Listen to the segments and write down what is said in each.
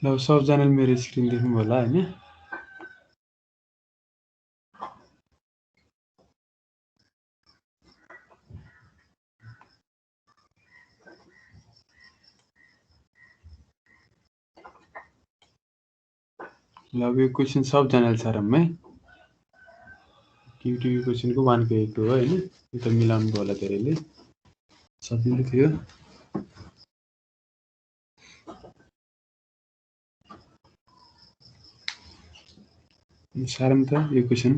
ल सबजनाले मेरो स्क्रिन देख्नु होला हैन? ल अब यो क्वेसन सबजनाले छ रम्मै क्युटिभी क्वेसनको 1 को 1 हो हैन? यो त मिलाउनु होला धेरैले सजिलो थियो। सारम त यो क्वेसन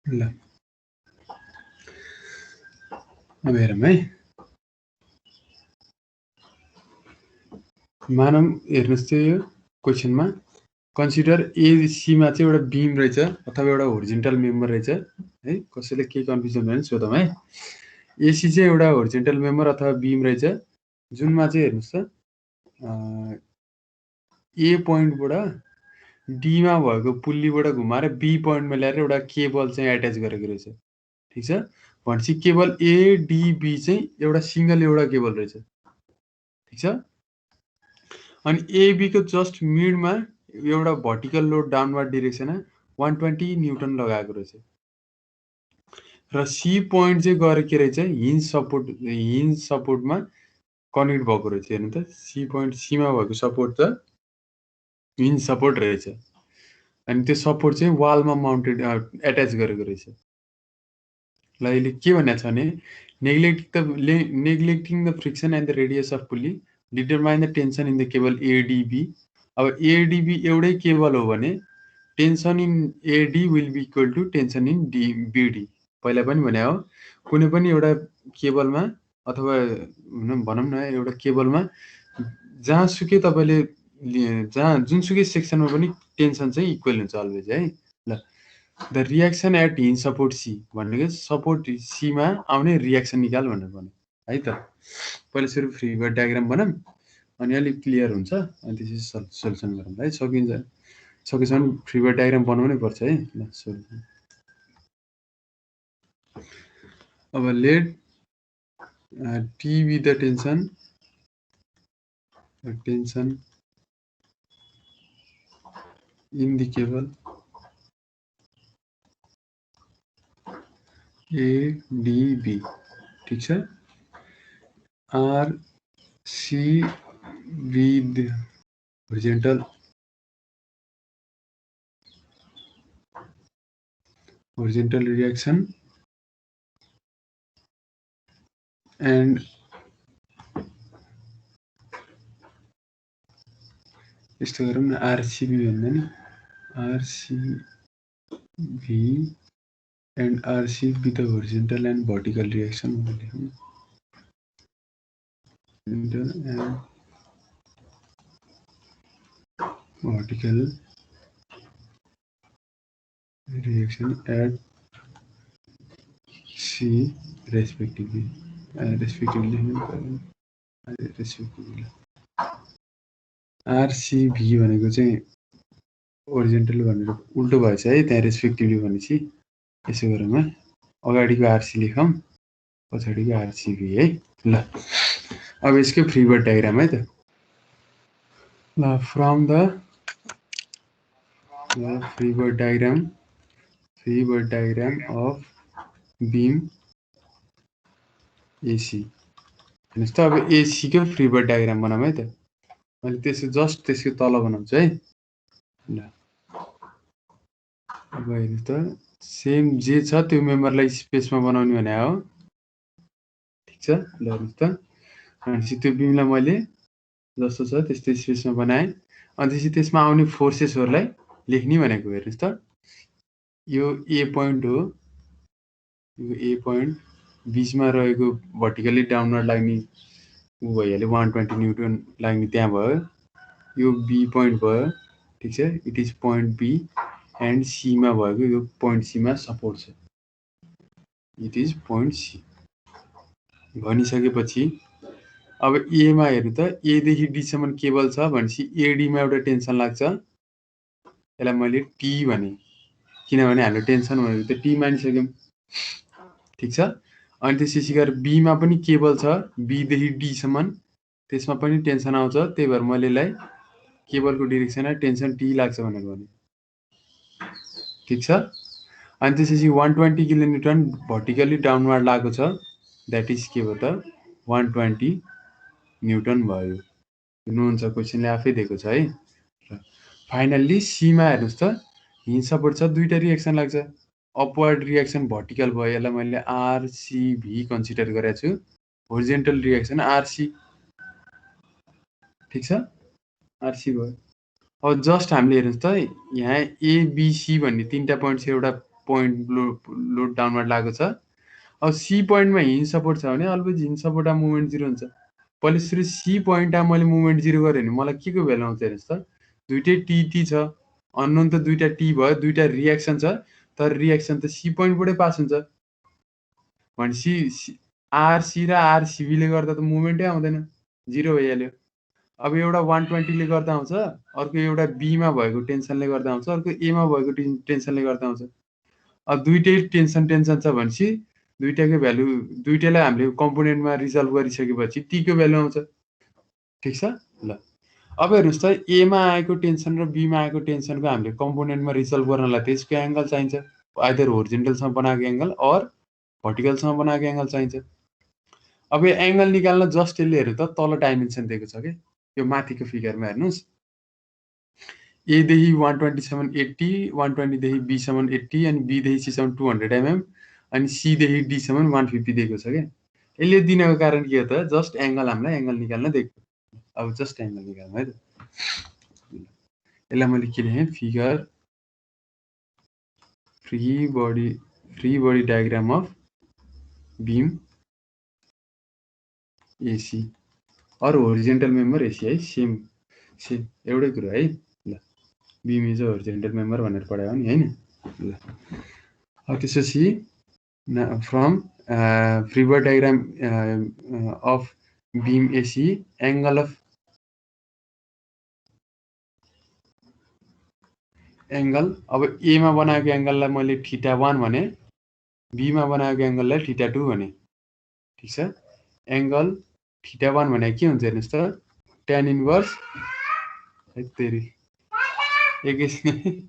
ल अब हेरौँ है। मानौँ हेर्नुस् त यो क्वेसनमा कन्सिडर एसी मा चाहिँ एउटा बीम रहेछ अथवा एउटा होरिजेन्टल मेम्बर रहेछ है। कसैले के कन्फ्युजन भयो भने सोधौँ है। एसी चाहिँ एउटा होरिजेन्टल मेम्बर अथवा बीम रहेछ जुनमा चाहिँ हेर्नुस् त ए पोइन्टबाट डी मा भएको पुल्लीबाट घुमाएर बी पोइन्टमा ल्याएर एउटा केबल चाहिँ एट्याच गरेको रहेछ। ठीक छ? भनेपछि केबल एडीबी चाहिँ एउटा सिंगल एउटा केबल रहेछ। ठीक छ? अनि एबी को जस्ट मिडमा एउटा भर्टिकल लोड डाउनवर्ड डिरेक्सनमा 120 न्यूटन लगाएको रहेछ। र सी पोइन्ट चाहिँ गएर के रहेछ हिन्ज सपोर्टमा कनेक्ट भएको रहेछ। हेर्नु त सी पोइन्ट सीमा भएको सपोर्ट त हिन्ज सपोर्ट रहेछ अनि त्यो सपोर्ट चाहिँ वालमा माउन्टेड एट्याच गरेको रहेछ। ल अहिले के भनेको छ भने neglecting the friction and the radius of pulley determine the tension in the cable ADB. अब एडीबी एउटै केबल हो भने tension in AD will be equal to tension in BD. पहिला पनि भने हो कुनै पनि एउटा केबलमा अथवा भनौँ न एउटा केबलमा जहाँसुकै तपाईँले जुनसुकै सेक्सनमा पनि टेन्सन चाहिँ इक्वल हुन्छ अलवेज है। ल the reaction at hinge support C भनेको सपोर्ट सीमा आउने रियाक्सन निकाल भनेर भन्यो है त। पहिला सुरु फ्री बडी डायग्राम बनाऊँ अनि अलिक क्लियर हुन्छ अनि त्यसपछि सोल्युसन गरौँ है। सकेसम्म फ्री बडी डायग्राम बनाउनै पर्छ है। ल सोल्युसन अब let T be the tension in the cable ADB। ठीक छ? RC with horizontal reaction and यस्तो गरौँ न RCB भन्दा नि RCB and RC with the horizontal and vertical reaction and vertical reaction at C respectively RCB भनेको चाहिँ horizontal भनेर उल्टो भएछ है। त्यहाँ रेस्पेक्टिभली भनेपछि यसो गरौँ है। अगाडिको आरसी लेखौँ पछाडिको आरसीबी है। ल अब यसको फ्री बडी डायग्राम है त। ल from the free body diagram of beam AC हेर्नुहोस् त। अब एसीको फ्री बडी डायग्राम बनाऊँ है त। मैले जस्ट त्यसको तल बनाउँछु है। ल अब हेर्नुहोस् त, सेम जे छ त्यो मेम्बरलाई स्पेसमा बनाउने भने हो। ठिक छ। ल हेर्नुहोस् त, भनेपछि त्यो बीमलाई मैले जस्तो छ त्यस्तै स्पेसमा बनाएँ। अनि त्यसमा आउने फोर्सेसहरूलाई लेख्ने भनेको हेर्नुहोस् त, यो ए पोइन्ट हो, यो ए पोइन्ट बिचमा रहेको भर्टिकली डाउनवर्ड लाग्ने ऊ भइहाल्यो, 120 न्युटन लाग्ने त्यहाँ भयो। यो बी पोइन्ट भयो। ठिक छ। It is point B and सीमा भएको यो पोइन्ट सीमा सपोर्ट छ। इट इज पोइन्ट सी भनिसकेपछि अब एमा हेर्नु त, एदेखि डीसम्म केबल छ भनेपछि एडीमा एउटा टेन्सन लाग्छ। यसलाई मैले टी भने, किनभने हाम्रो टेन्सन भनेको त टी मानिसक्यौँ। ठिक छ। अनि त्यसपछि गएर बीमा पनि केबल छ, बीदेखि डीसम्म, त्यसमा पनि टेन्सन आउँछ। त्यही भएर मैले यसलाई केबलको डिरेक्सनमा टेन्सन टी लाग्छ भनेर भने। ठिक छ। अनि त्यसपछि 120 किलोन्युटन भर्टिकली डाउनवार्ड लागेको छ, द्याट इज के भयो त 120 न्युटन भयो। नोन छ, क्वेसनले आफै दिएको छ है। फाइनल्ली सीमा हेर्नुहोस् त, हिन्ज सपोर्ट छ, दुईटा रिएक्सन लाग्छ। अपवर्ड रिएक्सन भर्टिकल भयो, यसलाई मैले आरसीभी कन्सिडर गरेको छु। Horizontal reaction RC. ठिक छ। आरसी भयो। अब जस्ट हामीले हेर्नुहोस् त, यहाँ एबिसी भन्ने तिनवटा पोइन्ट छ, एउटा पोइन्ट लोड डाउनवर्ड लागेको छ। अब सी पोइन्टमा हिन्ज सपोर्ट छ भने अलवेज हिन्ज सपोर्टमा मुभमेन्ट जिरो हुन्छ। पहिले सुरु सी पोइन्टमा मैले मुभमेन्ट जिरो गरेँ भने मलाई के को भ्यालु आउँछ हेर्नुहोस् त, दुइटै टी छ। अननोन त दुइटा टी भयो, दुइटा रिएक्सन छ, तर रिएक्सन त सी पोइन्टबाटै पास हुन्छ। भनेपछि आरसी र आरसिबीले गर्दा त मुभमेन्टै आउँदैन, जिरो भइहाल्यो। अब एउटा 120ले गर्दा आउँछ, अर्को एउटा बीमा भएको टेन्सनले गर्दा आउँछ, अर्को एमा भएको टेन्सनले गर्दा आउँछ। अब दुइटै टेन्सन छ भनेपछि दुइटाको भ्यालु, दुइटैलाई हामीले कम्पोनेन्टमा रिजल्भ गरिसकेपछि टीको भ्यालु आउँछ। ठिक छ। ल अब हेर्नुहोस् त, एमा आएको टेन्सन र बीमा आएको टेन्सनको हामीले कम्पोनेन्टमा रिजल्भ गर्नलाई त्यसको एङ्गल चाहिन्छ, आइदर होरिजेन्टलसँग बनाएको एङ्गल अर भर्टिकलसँग बनाएको एङ्गल चाहिन्छ। अब यो एङ्गल निकाल्न जस्ट यसले हेर्नु त, तल डाइमेन्सन दिएको छ कि यो माथिको फिगरमा हेर्नुहोस्, एदेखि 120सम्म 80, 120देखि बीसम्म 80, अनि बीदेखि सीसम्म 200 mm, अनि सीदेखि डीसम्म 150 दिएको छ क्या। यसले दिनको कारण के हो त, जस्ट एङ्गल, हामीलाई एङ्गल निकाल्न दिएको। अब जस्ट एङ्गल निकाल्नु है त। यसलाई मैले के लेखेँ, figure free body diagram of beam AC or horizontal member AC है, सेम एउटै कुरो है। ल beam is a horizontal member भनेर पढायो नि हैन। ल अब त्यसपछि from free body diagram of beam AC, angle of angle, अब एमा बनाएको एङ्गललाई मैले θ1 भने, बीमा बनाएको एङ्गललाई θ2 भने। ठिक छ। एङ्गल θ1 भने के हुन्छ हेर्नुहोस् त, tan इन्भर्स तेरी एकैछिन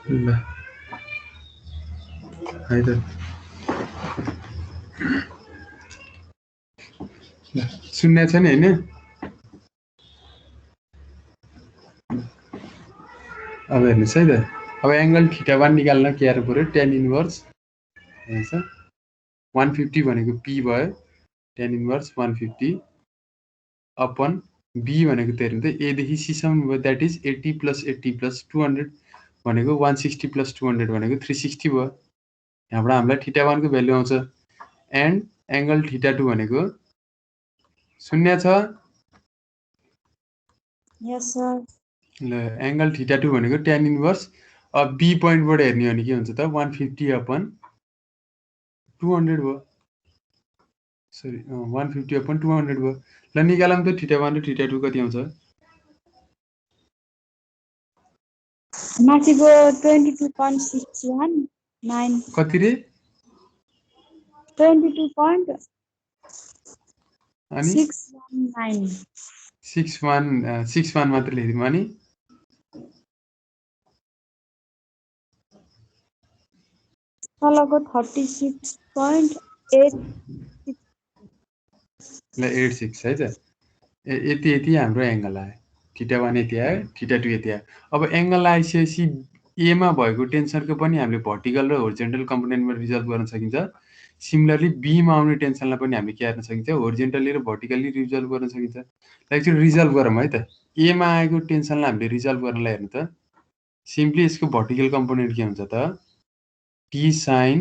ल है त शून्य छ नि हैन। अब हेर्नुहोस् है त, अब एङ्गल θ1 निकाल्न के गर्नु पर्यो, tan इन्भर्स हेर्नुहोस् 150 भनेको p भयो, tan इन्भर्स 150 अपन b भनेको त हेर्नु त a देखि c सम्म भयो, द्याट इज 80 प्लस 80 प्लस 200 भनेको 160 प्लस 200 भनेको 360 भयो। यहाँबाट हामीलाई θ1 को भ्यालु आउँछ एन्ड एङ्गल θ2 भनेको शून्य छ। यस सर। ल एङ्गल θ2 भनेको tan इन्भर्स अब b पोइन्टबाट हेर्ने हो भने के हुन्छ त 150 अपन 200 भयो, सरी 150 अपन 200 भयो। ल निकालौँ त θ1 र θ2 कति आउँछ। माथिको 22.619 कति रे 22.619 अनि 61 मात्र लेखिदिउँ अनि तलको 36.8 ल 86 है त। यति हाम्रो एङ्गल आयो, θ1 यति आयो, θ2 यति आयो। अब एङ्गल आइसकेपछि एमा भएको टेन्सनको पनि हामीले भर्टिकल र होरिजेन्टल कम्पोनेन्टमा रिजल्भ गर्न सकिन्छ। सिमिलरली बीमा आउने टेन्सनलाई पनि हामीले के गर्न सकिन्छ, होरिजेन्टली र भर्टिकली रिजल्भ गर्न सकिन्छ। एकचोटि रिजल्भ गरौँ है त। एमा आएको टेन्सनलाई हामीले रिजल्भ गर्नलाई हेर्नु त, सिम्पली यसको भर्टिकल कम्पोनेन्ट के हुन्छ त t sin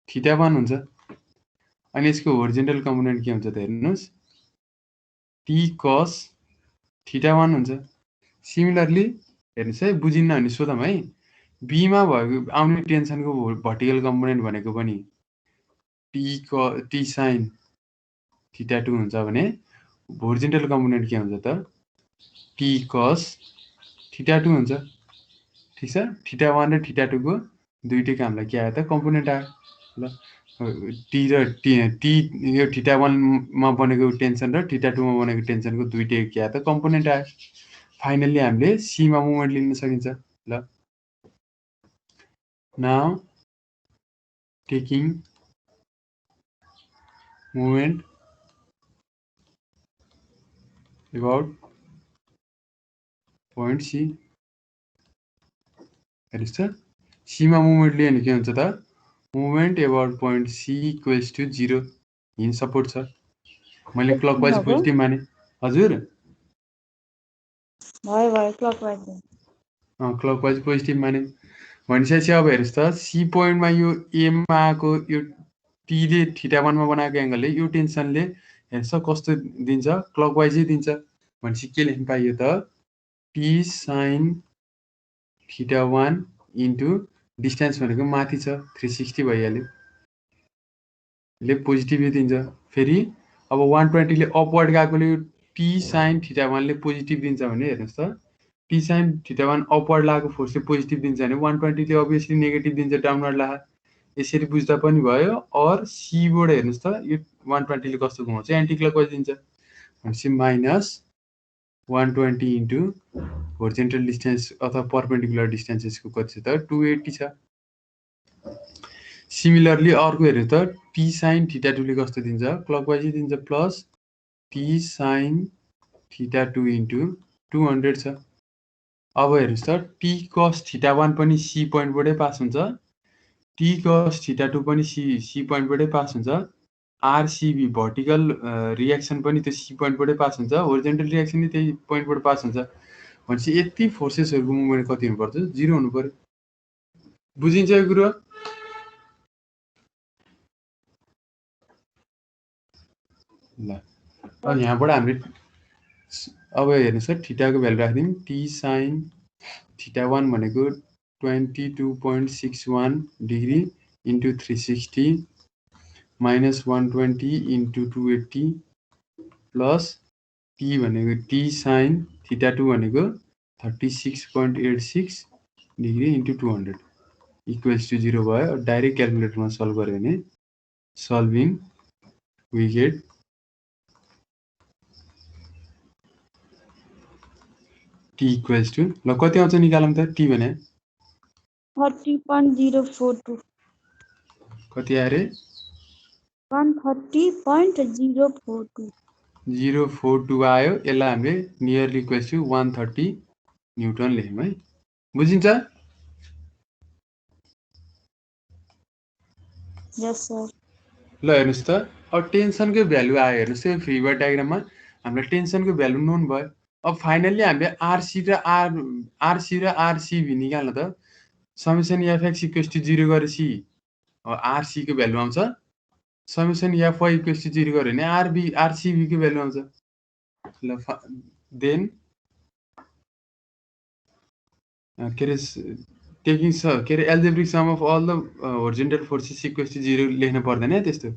θ1 हुन्छ, अनि यसको होरिजेन्टल कम्पोनेन्ट के हुन्छ त हेर्नुहोस् t cos θ1 हुन्छ। सिमिलरली हेर्नुहोस् है, बुझिन्न भने सोधौँ है, बीमा भएको आउने टेन्सनको भर्टिकल कम्पोनेन्ट भनेको पनि t sin θ2 हुन्छ भने होरिजेन्टल कम्पोनेन्ट के हुन्छ त t cos θ2 हुन्छ। ठिक छ, θ1 र θ2 को दुईटैको हामीलाई के आयो त कम्पोनेन्ट आयो। ल टी र टी यो θ1 मा बनेको टेन्सन र θ2 मा बनेको टेन्सनको दुईटै के आयो त कम्पोनेन्ट आयो। फाइनल्ली हामीले सी मा मोमेन्ट लिन सकिन्छ। ल now taking moment about point C, हेर्नुहोस् त सीमा मोमेन्ट लियो भने के हुन्छ त moment about point C equals to 0 in support छ। मैले क्लकवाइज पोजिटिभ माने, हजुर भयो क्लकवाइज क्लकवाइज पोजिटिभ माने भनिसकेपछि अब हेर्नुहोस् त सी पोइन्टमा यो एमा आएको यो टीले θ1 मा बनाएको एङ्गलले यो टेन्सनले हेर्नुहोस् कस्तो दिन्छ, क्लकवाइजै दिन्छ। भनेपछि के लेख्न पाइयो त t sin θ1 इन्टु डिस्टेन्स भनेको माथि छ 360 भइहाल्यो, ले पोजिटिभ दिन्छ। फेरि अब 120 ले अपवर्ड गएकोले t sin θ1 ले पोजिटिभ दिन्छ भने हेर्नुहोस् त t sin θ1 अपवर्ड लागेको फोर्सले पोजिटिभ दिन्छ भने 120 ले अभियसली नेगेटिभ दिन्छ डाउनवर्ड ला। यसरी बुझ्दा पनि भयो। और सी बाट हेर्नुहोस् त यो 120 ले कस्तो घुमाउँछ एन्टी क्लकवाइज दिन्छ भनेपछि माइनस 120 इन्टु होरिजेन्टल डिस्टेन्स अथवा परपेन्डिकुलर डिस्टेन्स यसको कति छ त 280 छ। सिमिलरली अर्को हेर्नु त t sin θ2 ले कस्तो दिन्छ क्लकवाइज दिन्छ प्लस t sin θ2 इन्टु 200 छ। अब हेर्नुहोस् त t cos θ1 पनि सी पोइन्टबाटै पास हुन्छ, t cos θ2 पनि सी पोइन्टबाटै पास हुन्छ, आरसिबी भर्टिकल रियाक्सन पनि त्यो सी पोइन्टबाटै पास हुन्छ, होरिजेन्टल रियाक्सन त्यही पोइन्टबाट पास हुन्छ। भनेपछि यति फोर्सेसहरूको मुभमेन्ट कति हुनुपर्छ 0 हुनु पर्यो। बुझिन्छ यो कुरो। ल अब यहाँबाट हामीले अब हेर्नुहोस् त थीटाको भ्यालु राखिदिउँ, t sin θ1 भनेको 22.61 degree into 360 minus 120 into 280 plus t भनेको t sin θ2 भनेको 36.86 डिग्री इन्टु 200 इक्वल्स टु 0 भयो। डाइरेक्ट क्यालकुलेटरमा सल्भ गऱ्यो भने solving we get t equals to, ल कति आउँछ निकालौँ त, t भने 130.042 कति आयो रे 130.042 042 आयो यसलाई हामीले नियरली इक्वल्स टु 130 न्युटन लेख्यौँ है बुझिन्छ यस सर ल हेर्नुस् त अब टेन्सनको भ्यालु आयो हेर्नुस् त फ्री बडी डायग्राममा हामीलाई टेन्सनको भ्यालु नोन भयो अब फाइनली हामीले आरसी र आरसीभी निकाल्न त समेसन एफएक्स इक्वल्स टु 0 गरेपछि आरसी को भ्यालु आउँछ समेसन एफवाई इक्वल्स टु 0 गर्यो भने आरसीभी को भ्यालु आउँछ ल देन के अरे टेकिङ के अरे algebraic sum of all the horizontal forces equals to 0 लेख्न पर्दैन त्यस्तो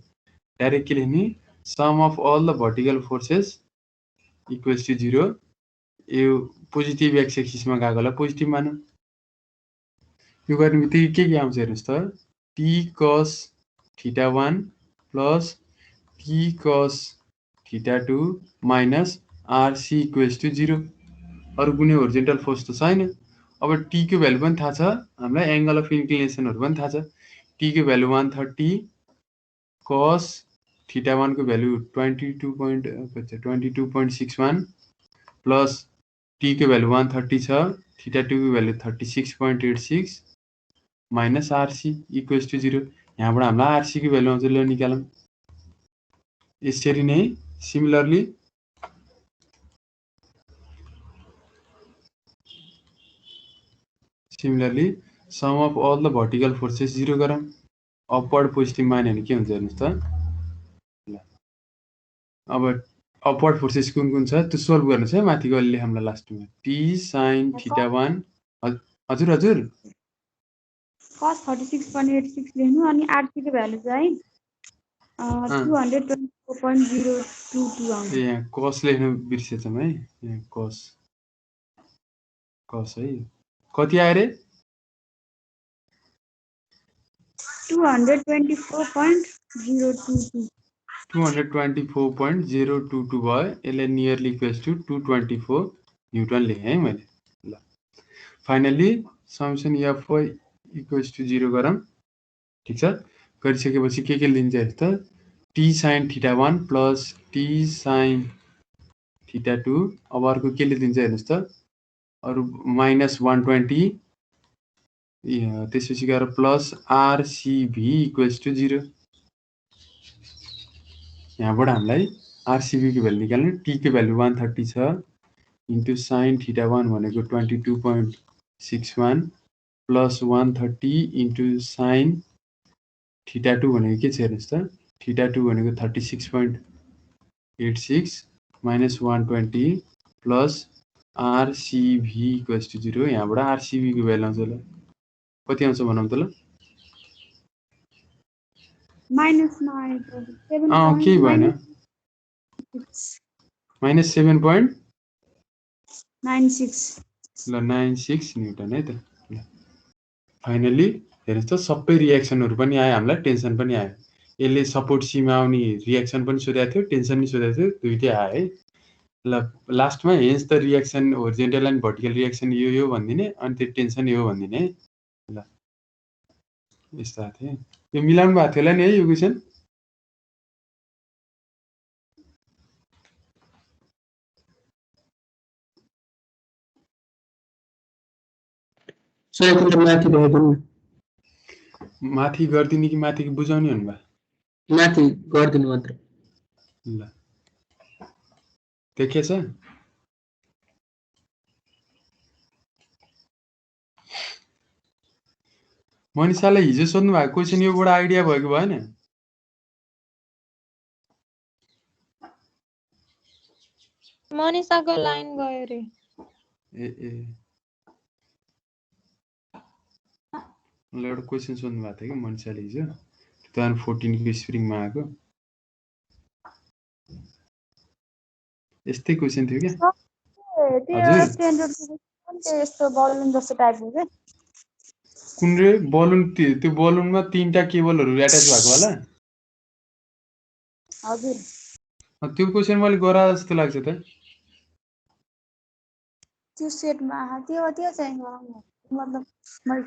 डाइरेक्ट के लेख्ने sum of all the vertical forces equals to 0 यो पोजिटिभ एक्स एक्सिसमा गएकोलाई पोजिटिभ मानौँ यो गर्ने बित्तिकै के आउँछ हेर्नुहोस् त T cos theta 1 plus T cos theta 2 minus RC equals to 0 अरू कुनै होरिजोन्टल फोर्स त छैन अब टी को भ्यालु पनि थाहा छ हामीलाई एंगल अफ इन्क्लिनेसनहरु पनि थाहा छ टी को भ्यालु 130 cos थीटा 1 को भ्यालु 22.61 प्लस टी को भ्यालु 130 छ थीटा 2 को value 36.86 minus RC equals to 0 यहाँबाट हामीलाई आरसी को भ्यालु आउँछ ल निकालौं यसरी नै similarly sum of all the vertical forces 0 गरौँ अपवर्ड पोजिटिभ मान्यो भने के हुन्छ हेर्नुस् त ल अब अपवर्ड फोर्सेस कुन कुन छ त्यो सोल्भ गर्नुस् है माथिको अलि लेखौँला लास्टमा t sin थीटा 1 हजुर हजुर cos 36.86 लेख्नु अनि आरसी को भ्यालु चाहिँ 224.022 आउँछ यहाँ cos लेख्नु बिर्सेछौँ है यहाँ cos है कति आयो रे 224.022 224.022 भयो यसले नियरली इक्वल्स टु 224 न्युटन लेखेँ है मैले ल finally summation F Y equals to 0 गरौँ ठीक छ गरिसकेपछि के लिन्छ हेर्नु त t sin theta 1 plus t sin theta 2 अब अर्को के दिन्छ हेर्नुस् त अरु माइनस 120 त्यसपछि गएर प्लस आरसीभी इक्वल्स टु 0 यहाँबाट हामीलाई आरसीभी को भ्यालु निकाल्नु टी को भ्यालु 130 छ इन्टु sin थीटा 1 भनेको 22.61 प्लस 130 इन्टु sin थीटा 2 भनेको के छ हेर्नुस् त थीटा 2 भनेको 36.86 माइनस 120 प्लस आरसीभी इक्वल्स टु 0 यहाँबाट आरसीभी को भ्यालु आउँछ ल कति आउँछ भनौँ त ल माइनस के भएन माइनस 7.96 ल 96 न्युटन है त ल फाइनली हेर्नुस् त सबै रिएक्सनहरु पनि आयो हामीलाई टेन्सन पनि आयो यसले सपोर्ट सीमा आउने रिएक्सन पनि सोधेको थियो टेन्सन पनि सोधेको थियो दुईटै आयो है ल लास्टमा hence the reaction horizontal and vertical reaction यो भन्दिने अनि त्यो टेन्सन यो भन्दिने है ल यस्ता थिए यो मिलाउनु भएको थियो होला नि है यो क्वेशन माथि गर्दिने कि माथि बुझाउने हुनुभयो माथि गर्दिनु मात्र ल देखेछ मनिषालाई हिजो सोध्नु भएको क्वेशन योबाट आइडिया भयो कि भएन मनिषाको लाइन गयो रे ए ल एउटा क्वेशन सोध्नु भएको थियो कि मनिषाले हिजो 2014 को स्प्रिङमा आएको यस्तै क्वेशन थियो क्या यस्तो बलुन जस्तो टाइपको के कुन रे बलुन त्यो बलुनमा तीनटा केबलहरु एट्याच भएको होला हजुर त्यो क्वेशन मैले गरा जस्तो लाग्छ त त्यो सेटमा त्यो चाहिँ मतलब मैले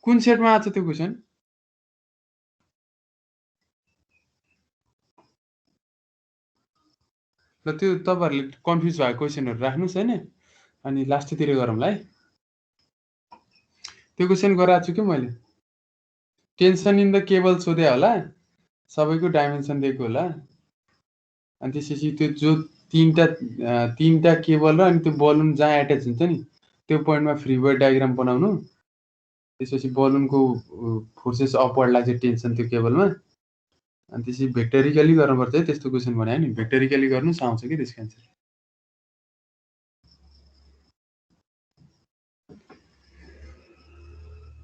कुन सेटमा आछ त्यो क्वेसन? ल त्यो तपाईहरुले कन्फ्युज भएको क्वेसनहरु राख्नुस् हैन, अनि लास्टतिर गरौँला है। त्यो क्वेसन गराएको छु कि मैले। टेन्सन इन द केबल सोधे होला, सबैको डाइमेन्सन दिएको होला, अनि त्यसपछि त्यो जो तीनटा केबल र अनि त्यो बलुन जहाँ एट्याच हुन्छ नि त्यो पोइन्टमा फ्री बडी डायग्राम बनाउनु। त्यसपछि बलुनको फोर्सेस अपवर्ड लाग्छ टेन्सन त्यो केबलमा, अनि त्यसपछि भेक्टरिकली गर्नुपर्छ है। त्यस्तो क्वेसन भने नि भेक्टरिकली गर्नुस् आउँछ कि त्यसको एन्सर।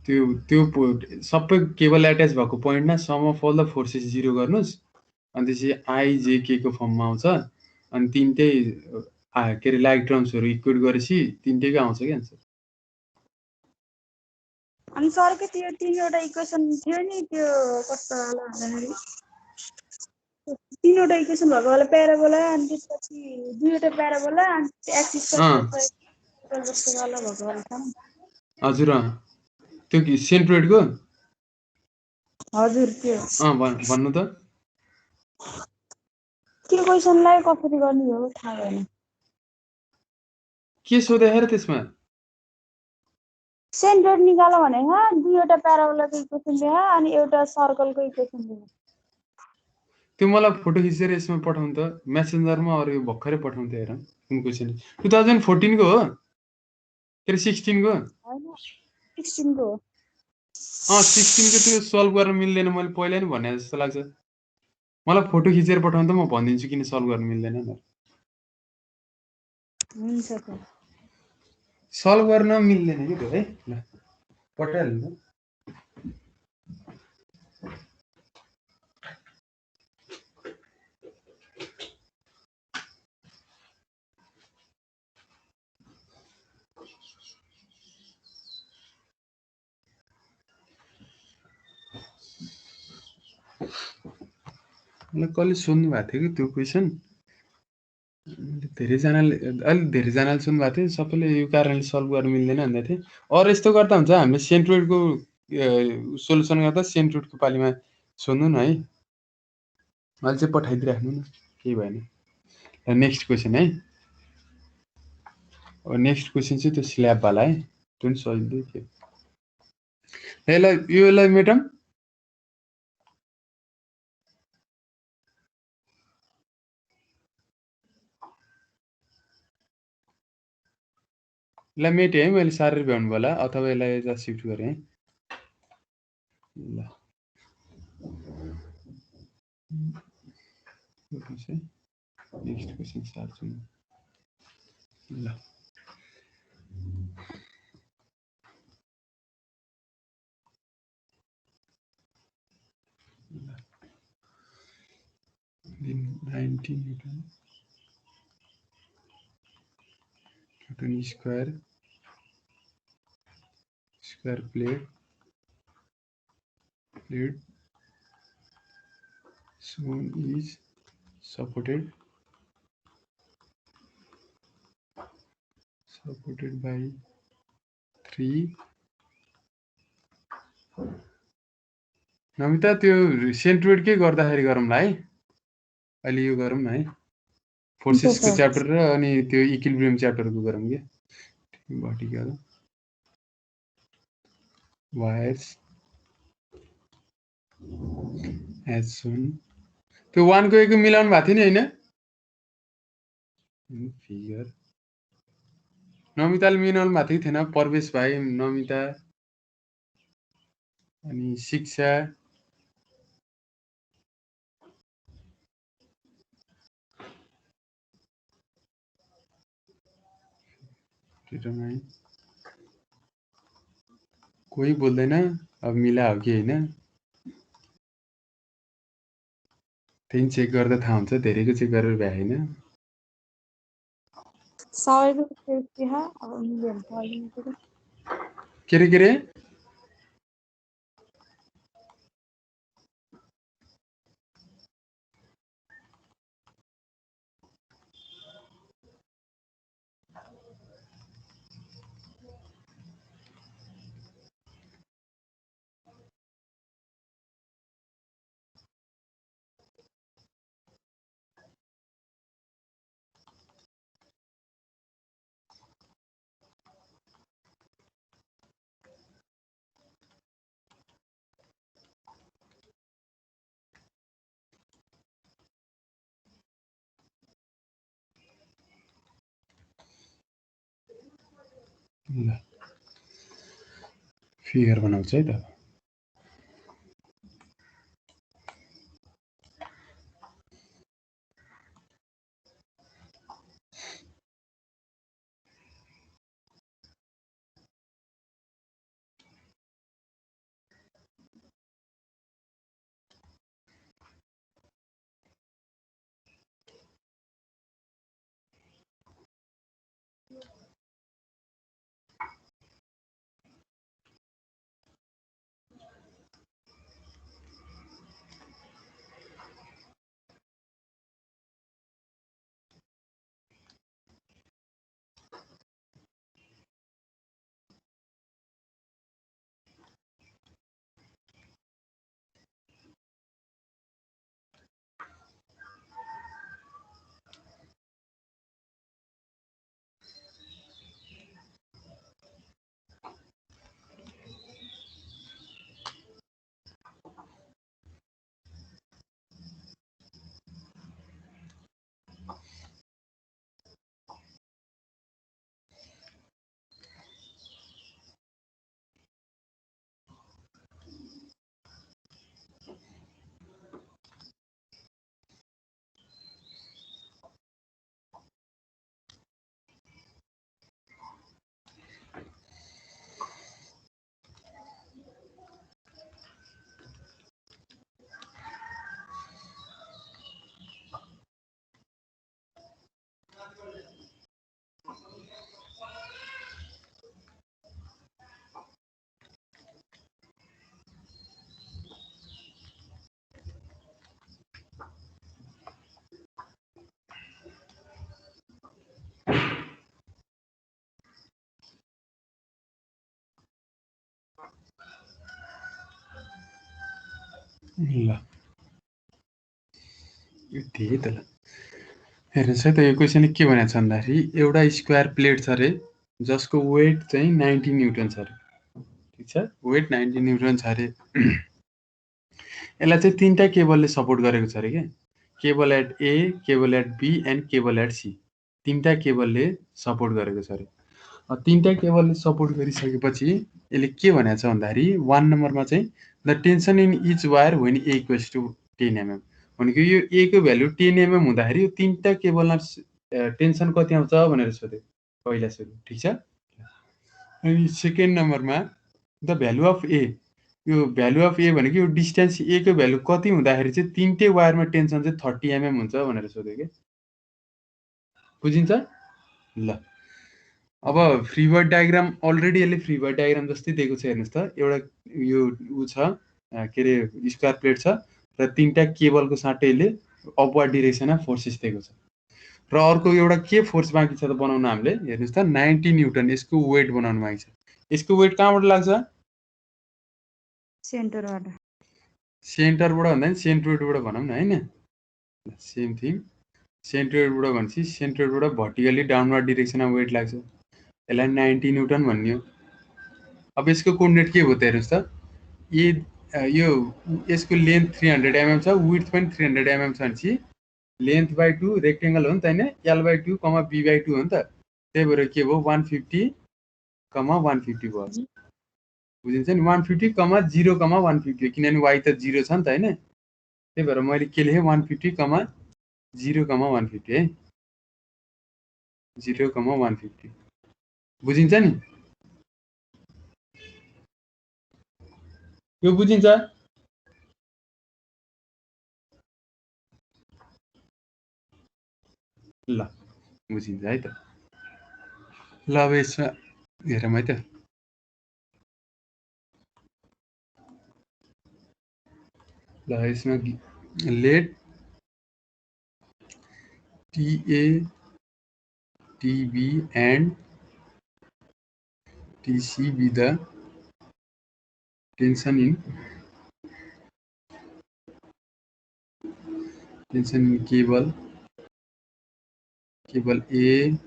त्यो सबै केबल एट्याच भएको पोइन्टमा sum of all the forces 0 गर्नुस्, अनि त्यसपछि आइजेके को फर्ममा आउँछ, अनि तीनटै के अरे लाइक टर्म्सहरु इक्वेट गरेपछि तीनटैको आउँछ कि एन्सर। अनि सर के त्यो तीनवटा इक्वेसन थियो नि, त्यो कस्तो होला भन्दाखेरि तीनवटा इक्वेसन भएको होला प्याराबोला, अनि त्यसपछि दुईवटा प्याराबोला, अनि एक्सिस जस्तो वाला भएको होला छ। हजुर त्यो कि सेन्ट्रोइडको? हजुर त्यो भन्नु त त्यो क्वेसनलाई कसरी गर्ने हो थाहा भएन। के सोधे हेर त्यसमा? सेन्ट्रोइड निकाल्नु भनेको दुईवटा प्याराबोलाको इक्वेसन दिए अनि एउटा सर्कलको इक्वेसन दिए। त्यो मलाई फोटो खिचेर यसमा पठाउनु त, मेसेन्जरमा। अरु यो भर्खरै पठाउनु त हेर कुन क्वेसन। 2014 को हो के 16 को? हैन 16 को। 16 को त्यो सल्भ गर्न मिल्दैन, मैले पहिला नि भने जस्तो लाग्छ। मलाई फोटो खिचेर पठाउनु त, म भनिदिन्छु किन सल्भ गर्न मिल्दैन भनेर। हुन्छ त। सल्भ गर्न मिल्दैन के त्यो है। ल पठाइहाल्नु त। मलाई कसले सोध्नु भएको थियो कि त्यो क्वेसन, धेरैजनाले अलि धेरैजनाले सोध्नु भएको थियो। सबैले यो कारणले सल्भ गर्न मिल्दैन भन्दै थिए। अरू यस्तो गर्दा हुन्छ, हामीले सेन्ट्रोइडको सोल्युसन गर्दा सेन्ट्रोइडको पालीमा सोध्नु न है। अहिले चाहिँ पठाइदिइराख्नु न, केही भएन। नेक्स्ट क्वेसन है। अब नेक्स्ट क्वेसन चाहिँ त्यो स्ल्याबवाला है, त्यो पनि सजिलै थियो। यसलाई मेटम यसलाई मेटेँ है मैले, सारेर भ्याउनु होला, अथवा यसलाई यता सिफ्ट गरेँ है। ल नेक्स्ट क्वेसन सार्छु म। ल दिन 19 newton square plate shown is supported by 3 Namita. त्यो सेन्ट्रोइडकै गर्दाखेरि गरौँला है, अहिले यो गरौँ न है। फोर्सेसको च्याप्टर र अनि त्यो इक्विलिब्रियम च्याप्टरको गरौँ के। भर्टिकल वायर्स एज सोन। त्यो 1 को 1 मिलाउनु भएको थियो नि हैन? फिगर नमिताले मिलाउनु भएको थियो कि थिएन? परवेश भाइ, नमिता अनि शिक्षा। कोही बोल्दैन, अब मिला हो कि हैन त्यही चेक गर्दा थाहा हुन्छ। धेरैको चेक गरेर भ्या हैन। सबैको सेफ्टी ह अब मिल्यो के रे ल फिगर बनाउँछ है त ल यो थिए त ल हेर्नुहोस् है त यो क्वेसनले के भनेको छ भन्दाखेरि एउटा स्क्वायर प्लेट छ अरे जसको वेट चाहिँ 90 न्युटन छ अरे ठिक छ वेट 90 न्युटन छ अरे यसलाई चाहिँ तीनटा केबलले सपोर्ट गरेको छ अरे के cable at A cable at B and cable at C तीनटा केबलले सपोर्ट गरेको छ अरे तीनटा केबलले सपोर्ट गरिसकेपछि यसले के भनेको छ भन्दाखेरि 1 नम्बरमा चाहिँ the tension in each wire when A equals to 10 mm भनेको यो ए को भ्यालु 10 mm हुँदाखेरि यो तीनटा केबलमा टेन्सन कति आउँछ भनेर सोध्यो पहिला सुरु ठीक छ अनि सेकेन्ड नम्बरमा द भ्यालु अफ ए यो भ्यालु अफ ए भनेको यो डिस्टेन्स ए को भ्यालु कति हुँदाखेरि चाहिँ तीनटै वायरमा टेन्सन चाहिँ 30 mm हुन्छ भनेर सोध्यो के बुझिन्छ ल अब फ्री बडी डायग्राम अलरेडी यसले फ्री बडी डायग्राम जस्तै दिएको छ हेर्नुहोस् त एउटा यो उ छ के अरे स्क्वायर प्लेट छ र तीनटा केबलको साटैले अपवर्ड डिरेक्सनमा फोर्सेस दिएको छ र अर्को एउटा के फोर्स बाँकी छ त बनाउन हामीले हेर्नुहोस् त 90 न्युटन यसको वेट बनाउन बाँकी छ यसको वेट कहाँबाट लाग्छ सेन्टरबाट भन्दा नि सेन्ट्रोइडबाट भनौँ न हैन सेम थिङ सेन्ट्रोइडबाट भनेपछि सेन्ट्रोइडबाट भर्टिकली डाउनवर्ड डिरेक्सनमा वेट लाग्छ यसलाई 90 न्युटन भन्ने हो अब यसको कोअर्डिनेट के हो त हेर्नुहोस् त यो यसको लेन्थ 300 mm छ विड्थ पनि 300 mm छ भनेपछि लेन्थ बाई 2 रेक्टेङ्गल हो नि त हैन l by 2 comma b by 2 हो नि त त्यही भएर के भयो 150 कमा 150 भयो बुझिन्छ नि 150 कमा 0 कमा 150 किनभने y त 0 छ नि त हैन त्यही भएर मैले के लेखेँ 150 कमा 0 कमा 150 है 0 कमा 150 बुझिन्छ नि यो बुझिन्छ ल बुझिन्छ है त ल अब यसमा हेरौँ है त ल यसमा late TA TB and TC be the tension in cable A,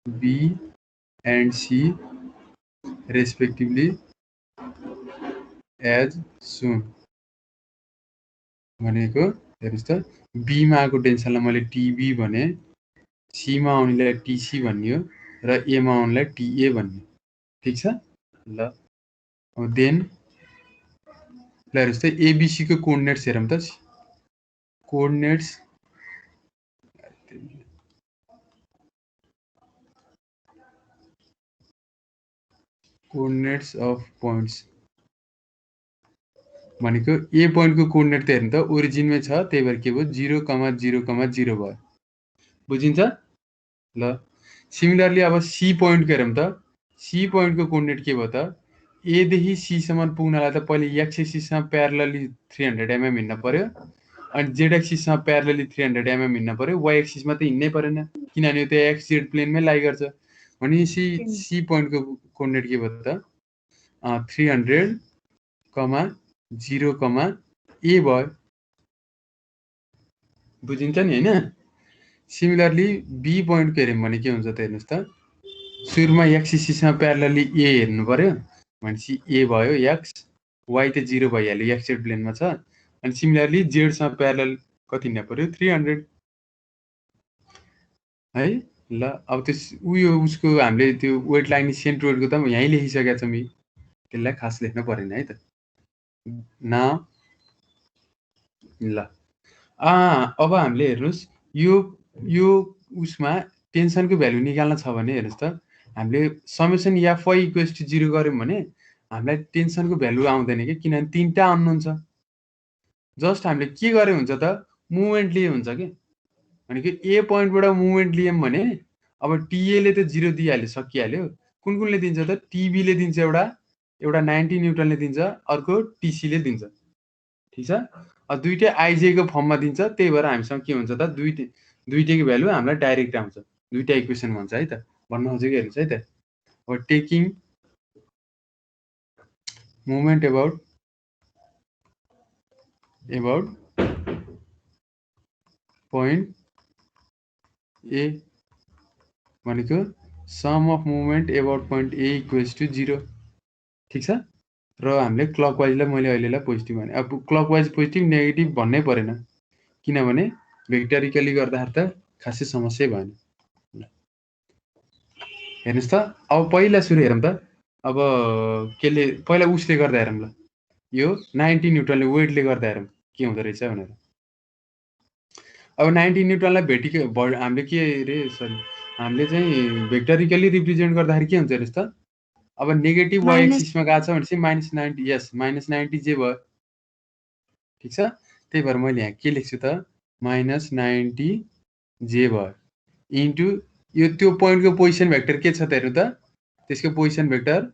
B and C respectively as shown भनेको हेर्नुस् त B मा आएको टेन्सनलाई मैले TB भने C मा आउनेलाई TC भन्ने हो र एमा आउनलाई टीए भन्ने। ठीक छ ल। अब देन ल हेर्नुहोस् त एबिसी को कोअर्डिनेट्स हेरौँ त। कोअर्डिनेट्स कोअर्डिनेट्स अफ पोइन्ट्स भनेको ए पोइन्टको कोअर्डिनेट त हेर्नु त ओरिजिनमै छ, त्यही भएर के भयो 0,0,0 भयो। बुझिन्छ ल। सिमिलरली अब सी पोइन्टको हेरौँ त। सी पोइन्टको कोअर्डिनेट के भयो त ए देखि सी सम्म पुग्नलाई त पहिले एक्स एक्सिसमा प्यारलली 300 mm हिँड्न पर्यो, अनि जेड एक्सिसमा प्यारलली 300 mm हिँड्न पर्यो। वाइ एक्सिसमा त हिँड्नै परेन किनभने त्यो एक्स जेड प्लेनमै लाई गर्छ। भनेपछि सी पोइन्टको कोअर्डिनेट के भयो त 300, 0, ए भयो। बुझिन्छ नि हैन। सिमिलरली बी पोइन्टको हेर्यौँ भने के हुन्छ त हेर्नुहोस् त। सुरुमा एक्स एक्सिसमा प्यारलली ए हेर्नु पर्यो भनेपछि ए भयो एक्स, वाइ त 0 भइहाल्यो एक्स जेड प्लेनमा छ। अनि सिमिलरली जेडसँग प्यारलल कति हिँड्नु पर्यो 300 है ल। अब त्यस उयो उसको हामीले त्यो वेट लाग्ने सेन्ट्रोइडको त यहीँ लेखिसकेका छौँ, त्यसलाई खास लेख्न परेन है त न ल। अब हामीले हेर्नुहोस् यो उसमा टेन्सनको भ्यालु निकाल्न छ भने हेर्नुहोस् त हामीले समेसन एफवाई इक्वल्स टु 0 गऱ्यौँ भने हामीलाई टेन्सनको भ्यालु आउँदैन कि, किनभने तीनटा अननोन छ। जस्ट हामीले के गरे हुन्छ त मुभमेन्ट लिए हुन्छ कि, भनेको ए पोइन्टबाट मुभमेन्ट लियौँ भने अब टिएले त 0 दिइहाल्यो, सकिहाल्यो। कुन कुनले दिन्छ त टिबीले दिन्छ, एउटा 90 न्युटनले दिन्छ, अर्को टिसीले दिन्छ। ठीक छ। अब दुईटै आइजेको फर्ममा दिन्छ, त्यही भएर हामीसँग के हुन्छ त दुईटैको भ्यालु हामीलाई डाइरेक्ट आउँछ। दुईटा इक्वेसन भन्छ है त, भन्न खोजेको हेर्नुहोस् है त। अब taking moment about point A भनेको sum of movement about point A equals to 0। ठीक छ। र हामीले क्लकवाइजलाई मैले अहिलेलाई पोजिटिभ भने, अब क्लकवाइज पोजिटिभ नेगेटिभ भन्नै परेन, किनभने भेक्टरिकली गर्दाखेरि त खासै समस्या भएन। हेर्नुहोस् त अब पहिला सुरु हेरौँ त। अब केले पहिला उसले गर्दा हेरौँ ल, यो 90 न्युटनले वेटले गर्दा हेरौँ के हुँदो रहेछ भनेर। अब 90 न्युटनलाई हामीले के अरे हामीले चाहिँ भेक्टरिकली रिप्रेजेन्ट गर्दाखेरि के हुन्छ हेर्नुहोस् त। अब नेगेटिभ वाइ एक्सिसमा गएको छ भनेपछि -90, यस -90 जे भयो। ठिक छ। त्यही भएर मैले यहाँ के लेख्छु त -90 जे भयो इन्टु यो त्यो पोइन्टको पोजिसन भेक्टर के छ त हेर्नु त। त्यसको पोजिसन भेक्टर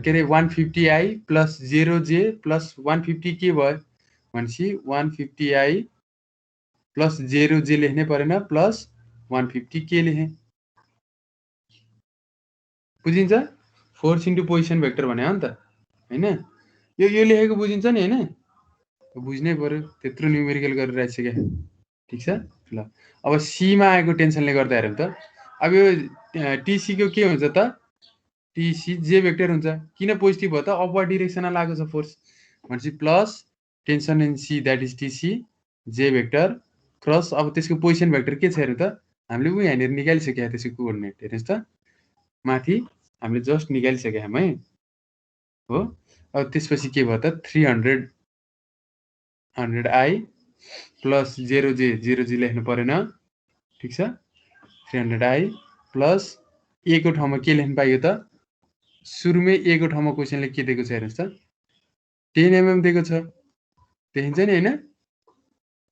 के अरे 150i प्लस 0j प्लस 150 के भयो भनेपछि 150i प्लस 0j लेख्नै परेन, प्लस 150 के लेखेँ। बुझिन्छ। फोर्स इन्टु पोजिसन भेक्टर भने हो नि त हैन। यो लेखेको बुझिन्छ नि हैन, बुझ्नै पर्यो, त्यत्रो न्युमेरिकल गरेर राखिसके। ठीक छ ल। अब सीमा आएको टेन्सनले गर्दा हेरौँ त। अब यो टिसीको के हुन्छ त टिसी जे भेक्टर हुन्छ। किन पोजिटिभ भयो त अपवर्ड डिरेक्सनमा लागेको छ फोर्स भनेपछि plus tension in C that is TC J vector cross. अब त्यसको पोजिसन भेक्टर के छ हेर्नु त, हामीले यहाँनिर निकालिसकेका त्यसको कोअर्डिनेट हेर्नुहोस् त, माथि हामीले जस्ट निकालिसकेका छौँ है हो। अब त्यसपछि के भयो त 300i प्लस 0j लेख्नु परेन। ठिक छ। 300i प्लस ए को ठाउँमा के लेख्नु पाइयो त, सुरुमै ए को ठाउँमा क्वेसनले के दिएको छ हेर्नुहोस् त 10 mm दिएको छ, देखिन्छ नि हैन।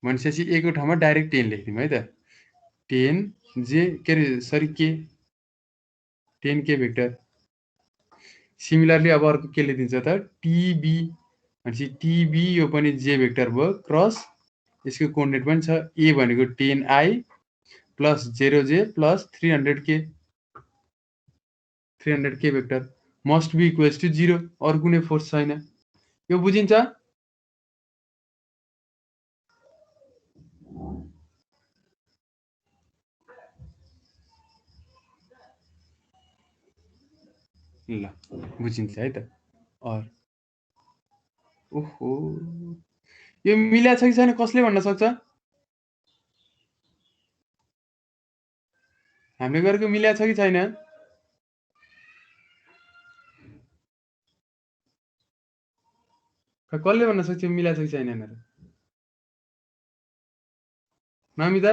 भनेपछि ए को ठाउँमा डाइरेक्ट 10 लेख्दिउँ है त। 10 जे के अरे सरी के 10 के भेक्टर। सिमिलरली अब अर्को केले दिन्छ त टिबी भनेपछि टिबी यो पनि जे भेक्टर भयो क्रस यसको कोअर्डिनेट पनि छ ए भनेको 10i plus 0j plus 300k vector must be equals to 0। अरू कुनै फोर्स छैन। यो बुझिन्छ। ल बुझिन्छ है त। ओहो यो मिला छ कि छैन कसले भन्न सक्छ? हामीले गरेको मिलेको छ कि छैन? कसले भन्न सक्छ मिलेको छ कि छैन भनेर? नमिता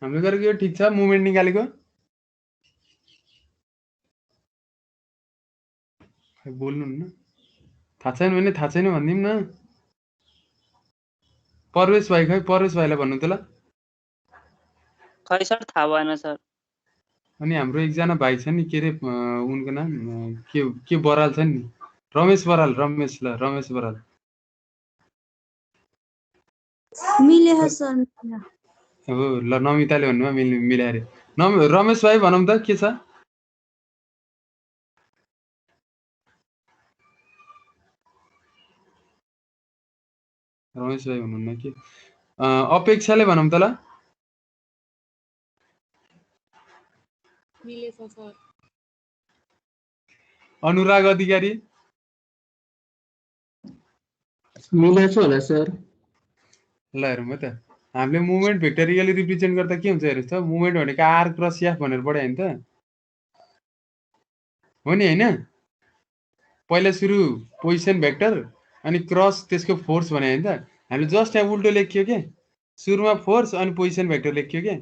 हामीले गरेको यो ठिक छ मुभमेन्ट निकालेको? बोल्नु न, थाहा छैन भने थाहा छैन भनिदिउँ न। परवेश भाइ खै परवेश भाइलाई भन्नु त ल। खै सर थाहा भएन सर। अनि हाम्रो एकजना भाइ छ नि के अरे उनको नाम के बराल छ नि, रमेश बराल, रमेश बराल। मिले सर। हो ल नमिताले भन्नुमा मिले अरे। रमेश भाइ भनौँ त के छ? रमेश भाइ हुनुहुन्न के? अपेक्षाले भनौँ त ल। मिलेछ सर। अनुराग अधिकारी मिलेछ होला सर। ल हेरौँ त हामीले मुभमेन्ट भेक्टोरियली रिप्रेजेन्ट गर्दा के हुन्छ हेर्नुहोस् त, मुभमेन्ट भनेको आर क्रस एफ भनेर पढ्यो नि त हो नि हैन? पहिला सुरु पोजिसन भेक्टर अनि क्रस त्यसको फोर्स भने हैन त? हामीले जस्ट यहाँ उल्टो लेखियो के, सुरुमा फोर्स अनि पोजिसन भेक्टर लेखियो के,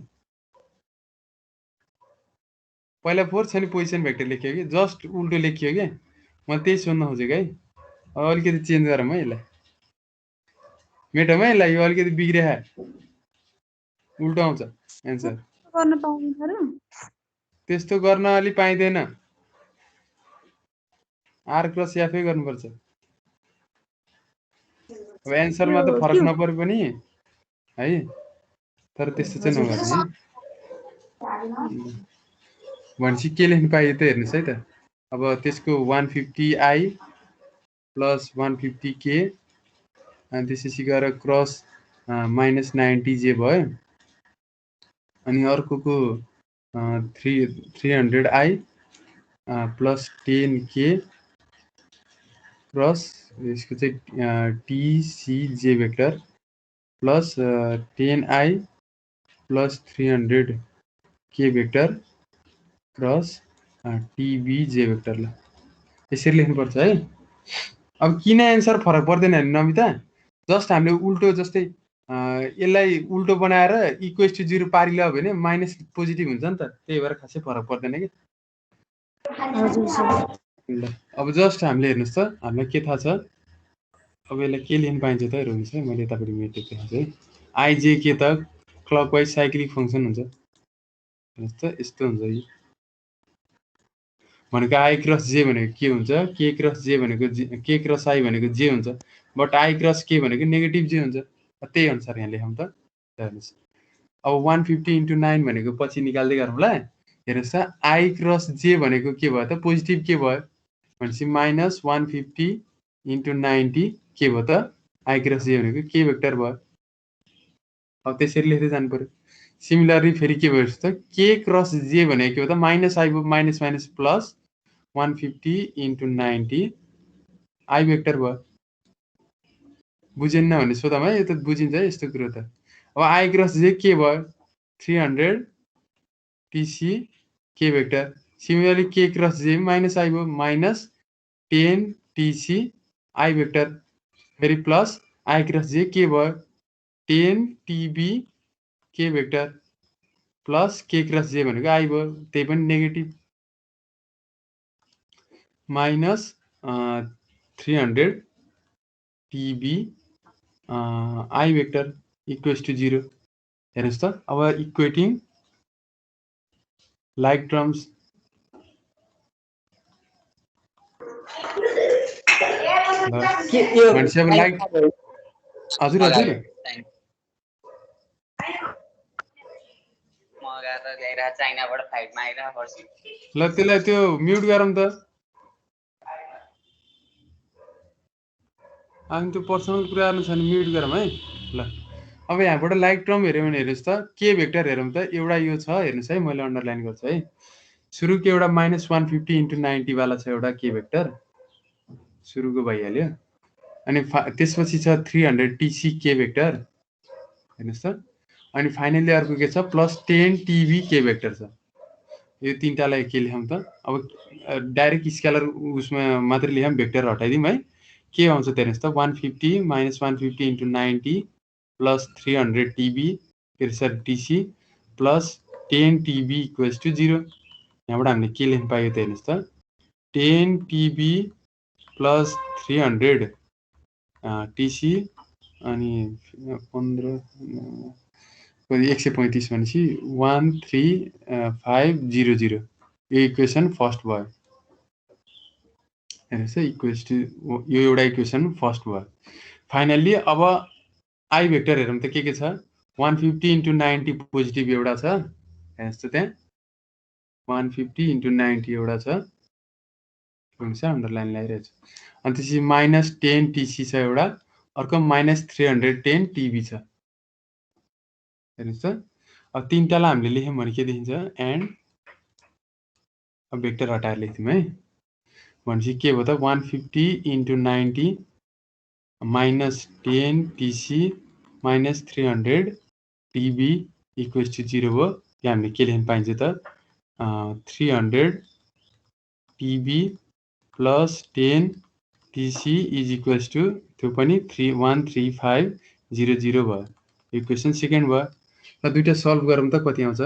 पहिला फोर्स अनि पोजिसन भेक्टर लेखियो कि, जस्ट उल्टो लेखियो के। म त्यही सोध्न खोजेको है। अब अलिकति चेन्ज गरौँ है यसलाई, मेटौँ है यसलाई, यो अलिकति बिग्रिया उल्टो आउँछ एन्सर। गर्न पाउँदैन, त्यस्तो गर्न अलि पाइँदैन, आर क्रस एफै गर्नुपर्छ। अब एन्सरमा त फरक नपरे पनि है, तर त्यस्तो चाहिँ नगर्ने। भनेपछि के लेख्नु पाइयो त हेर्नुहोस् है त। अब त्यसको 150i प्लस 150k अनि त्यसपछि गएर क्रस -90j भयो। अनि अर्कोको 300i प्लस 10k क्रस यसको चाहिँ TCJ vector plus 10i plus 300k vector cross TBJ vector. ल यसरी लेख्नुपर्छ है। अब किन एन्सर फरक पर्दैन नि नमिता? जस्ट हामीले उल्टो जस्तै यसलाई उल्टो बनाएर इक्वेस टु 0 पारिलो भने माइनस पोजिटिभ हुन्छ नि त, त्यही भएर खासै फरक पर्दैन कि। ल अब जस्ट हामीले हेर्नुहोस् त हामीलाई के थाहा छ। अब यसलाई के लेख्न पाइन्छ त हेर्नुहोस् है, मैले यतापट्टि मेटेको देखाउँछु है। आइजे के त क्लकवाइज साइक्लिक फङ्सन हुन्छ हेर्नुहोस् त, यस्तो हुन्छ यो भनेको आई क्रस जे भनेको के हुन्छ, के क्रस जे भनेको के क्रस आई भनेको जे हुन्छ, बट आई क्रस के भनेको नेगेटिभ जे हुन्छ। त्यही अनुसार यहाँ लेखौँ त हेर्नुहोस्। अब 150 × 9 भनेको पछि निकाल्दै गरौँ ल। हेर्नुहोस् त आई क्रस जे भनेको के भयो त, पोजिटिभ के भयो भनेपछि -150 × 90 के भयो त, आई क्रस जे भनेको के भेक्टर भयो। अब त्यसरी लेख्दै जानु पर्यो। सिमिलरली फेरि के भयो त, के क्रस जे भनेको के हो त, माइनस आई भयो, minus minus plus 150 × 90 I vector भयो। बुझेन भने सोधौँ है, यो त बुझिन्छ है यस्तो कुरो त। अब आई क्रस जे के भयो 300 TC के भेक्टर। सिमिलरली के क्रस जे माइनस आई भयो, माइनस 10 TC आई भेक्टर। फेरि प्लस आई क्रस जे के भयो 10 TB के भेक्टर प्लस के क्रस जे भनेको आई भयो, त्यही पनि negative, minus 300 TB i vector equals to 0। हेर्नुहोस् त अब इक्वेटिङ लाइक टर्म्स भनेपछि अब लाइक हजुर हजुर ल त्यसलाई त्यो म्युट गरौँ त। अनि त्यो पर्सनल कुराहरू छ भने म्युट गरौँ है। ल अब यहाँबाट लाइक टर्म हेऱ्यो भने हेर्नुहोस् त, के भेक्टर हेरौँ त, एउटा यो छ हेर्नुहोस् है, मैले अन्डरलाइन गर्छु है। सुरुको एउटा -150 × 90 वाला छ एउटा के भेक्टर, सुरुको भइहाल्यो। अनि त्यसपछि छ 300 TC के भेक्टर हेर्नुहोस् त। अनि फाइनली अर्को के छ प्लस 10 टिबी के भेक्टर छ। यो तीनटालाई के लेखौँ त अब डाइरेक्ट स्केलर उसमा मात्र लेखौँ भेक्टर हटाइदिउँ है के आउँछ त हेर्नुस् त 150 minus 150 into 90 plus 300 TB sir TC plus 10 TB equals to 0 यहाँबाट हामीले के लेख्न पायो त हेर्नुस् त 10 टिबी प्लस 300 टिसी अनि 15 135 भनेपछि 13500 यो इक्वेसन फर्स्ट भयो हेर्नुस् है इक्वल्स टु यो एउटा इक्वेसन फर्स्ट भयो। फाइनल्ली अब आई भेक्टर हेरौँ त के छ 150 इन्टु 90 पोजिटिभ एउटा छ हेर्नुस् त त्यहाँ 150 इन्टु 90 एउटा छ अन्डरलाइन लगाइरहेको छु अनि त्यसपछि माइनस 10 टिसी छ एउटा अर्को माइनस 310 टिबी छ हेर्नुस् त। अब तीनटालाई हामीले लेख्यौँ भने के देखिन्छ एन्ड अब भेक्टर हटाएर लेख्थ्यौँ है भनेपछि के भयो त 150 into 90 minus 10 TC minus 300 TB equals to 0 भयो। यहाँ हामीले के लेख्न पाइन्छ त 300 TB plus 10 TC is equals to त्यो पनि 13500 भयो इक्वेसन सेकेन्ड भयो। र दुईटा सल्भ गरौँ त कति आउँछ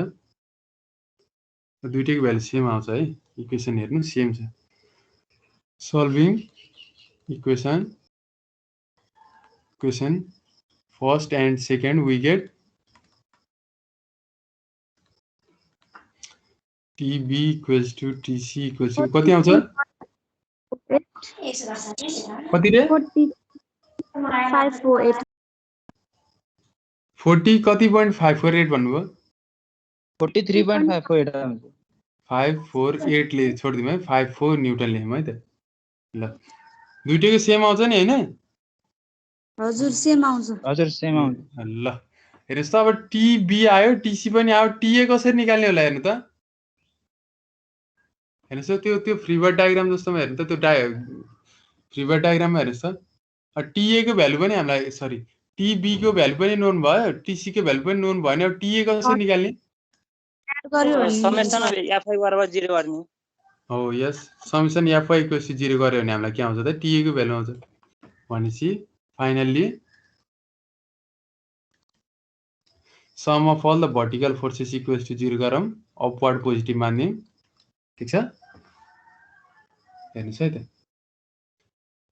दुईटैको भ्यालु सेम आउँछ है इक्वेसन हेर्नु सेम छ solving equation first and second we get TB equals to TC equals to कति आउँछ कति रे 40 कति 0.548 भन्नुभयो 43.548 548 ले छोडिदिउँ है 54 न्युटन लेख्यौँ है त ल दुईटैको सेम आउँछ नि हैन हजुर सेम आउँछ ल हेर्नुस् त अब टिबी आयो टिसी पनि आयो टिए कसरी निकाल्ने होला हेर्नु त हेर्नुस् त त्यो फ्रीबर्ड डायग्राम जस्तोमा हेर्नु त त्यो फ्रीबर्ड डायग्राममा हेर्नुस् त टिए को भ्यालु पनि हामीलाई सरी टिबी को भ्यालु पनि नोन भयो टिसी को भ्यालु पनि नोन भयो नि अब टिए कसरी निकाल्ने समेसन एफआई बराबर 0 गर्ने हो यस समेसन एफआई इक्वल्स टु 0 गर्यो भने हामीलाई के आउँछ त टिए को भ्यालु आउँछ भनेपछि finally sum of all the vertical forces equals to 0 गरौँ अपवर्ड पोजिटिभ मान्दिउँ ठिक छ हेर्नुस् है त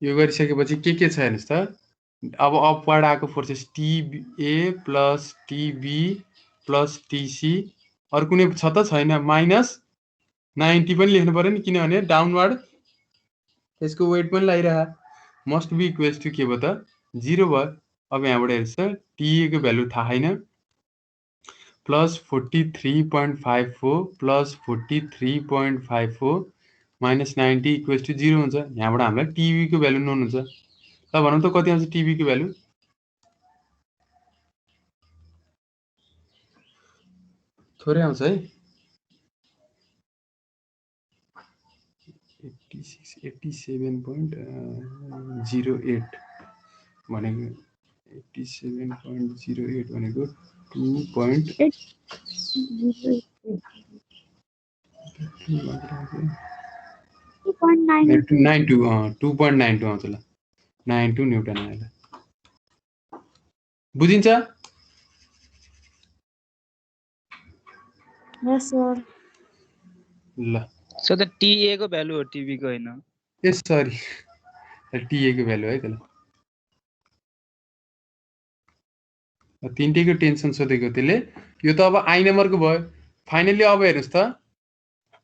यो गरिसकेपछि के छ हेर्नुस् त अब अपवर्ड आएको forces TA plus TB plus TC अरु कुनै छ त छैन माइनस 90 पनि लेख्नु पर्यो नि किनभने डाउनवर्ड यसको वेट पनि लागिरहा मस्ट बी इक्वल्स टु के भयो त 0 भयो। अब यहाँबाट हेर्नुस् त टिए को भ्यालु थाहा छैन plus 43.54 plus 43.54 minus 90 equals to 0 हुन्छ यहाँबाट हामीलाई टिबी को भ्यालु नोन हुन्छ ल भनौँ त कति आउँछ टिबी को भ्यालु थोरै आउँछ है 87.08 भनेको 87.08 भनेको 2.92 आउँछ ल 92 न्युटन आयो ल बुझिन्छ यस सर ल सो त टीए को भ्यालु हो टीबी को हैन ए सरी टीए को भ्यालु है त ल तीनटैको टेन्सन सोधेको त्यसले यो त अब आई नम्बरको भयो फाइनली अब हेर्नुस् त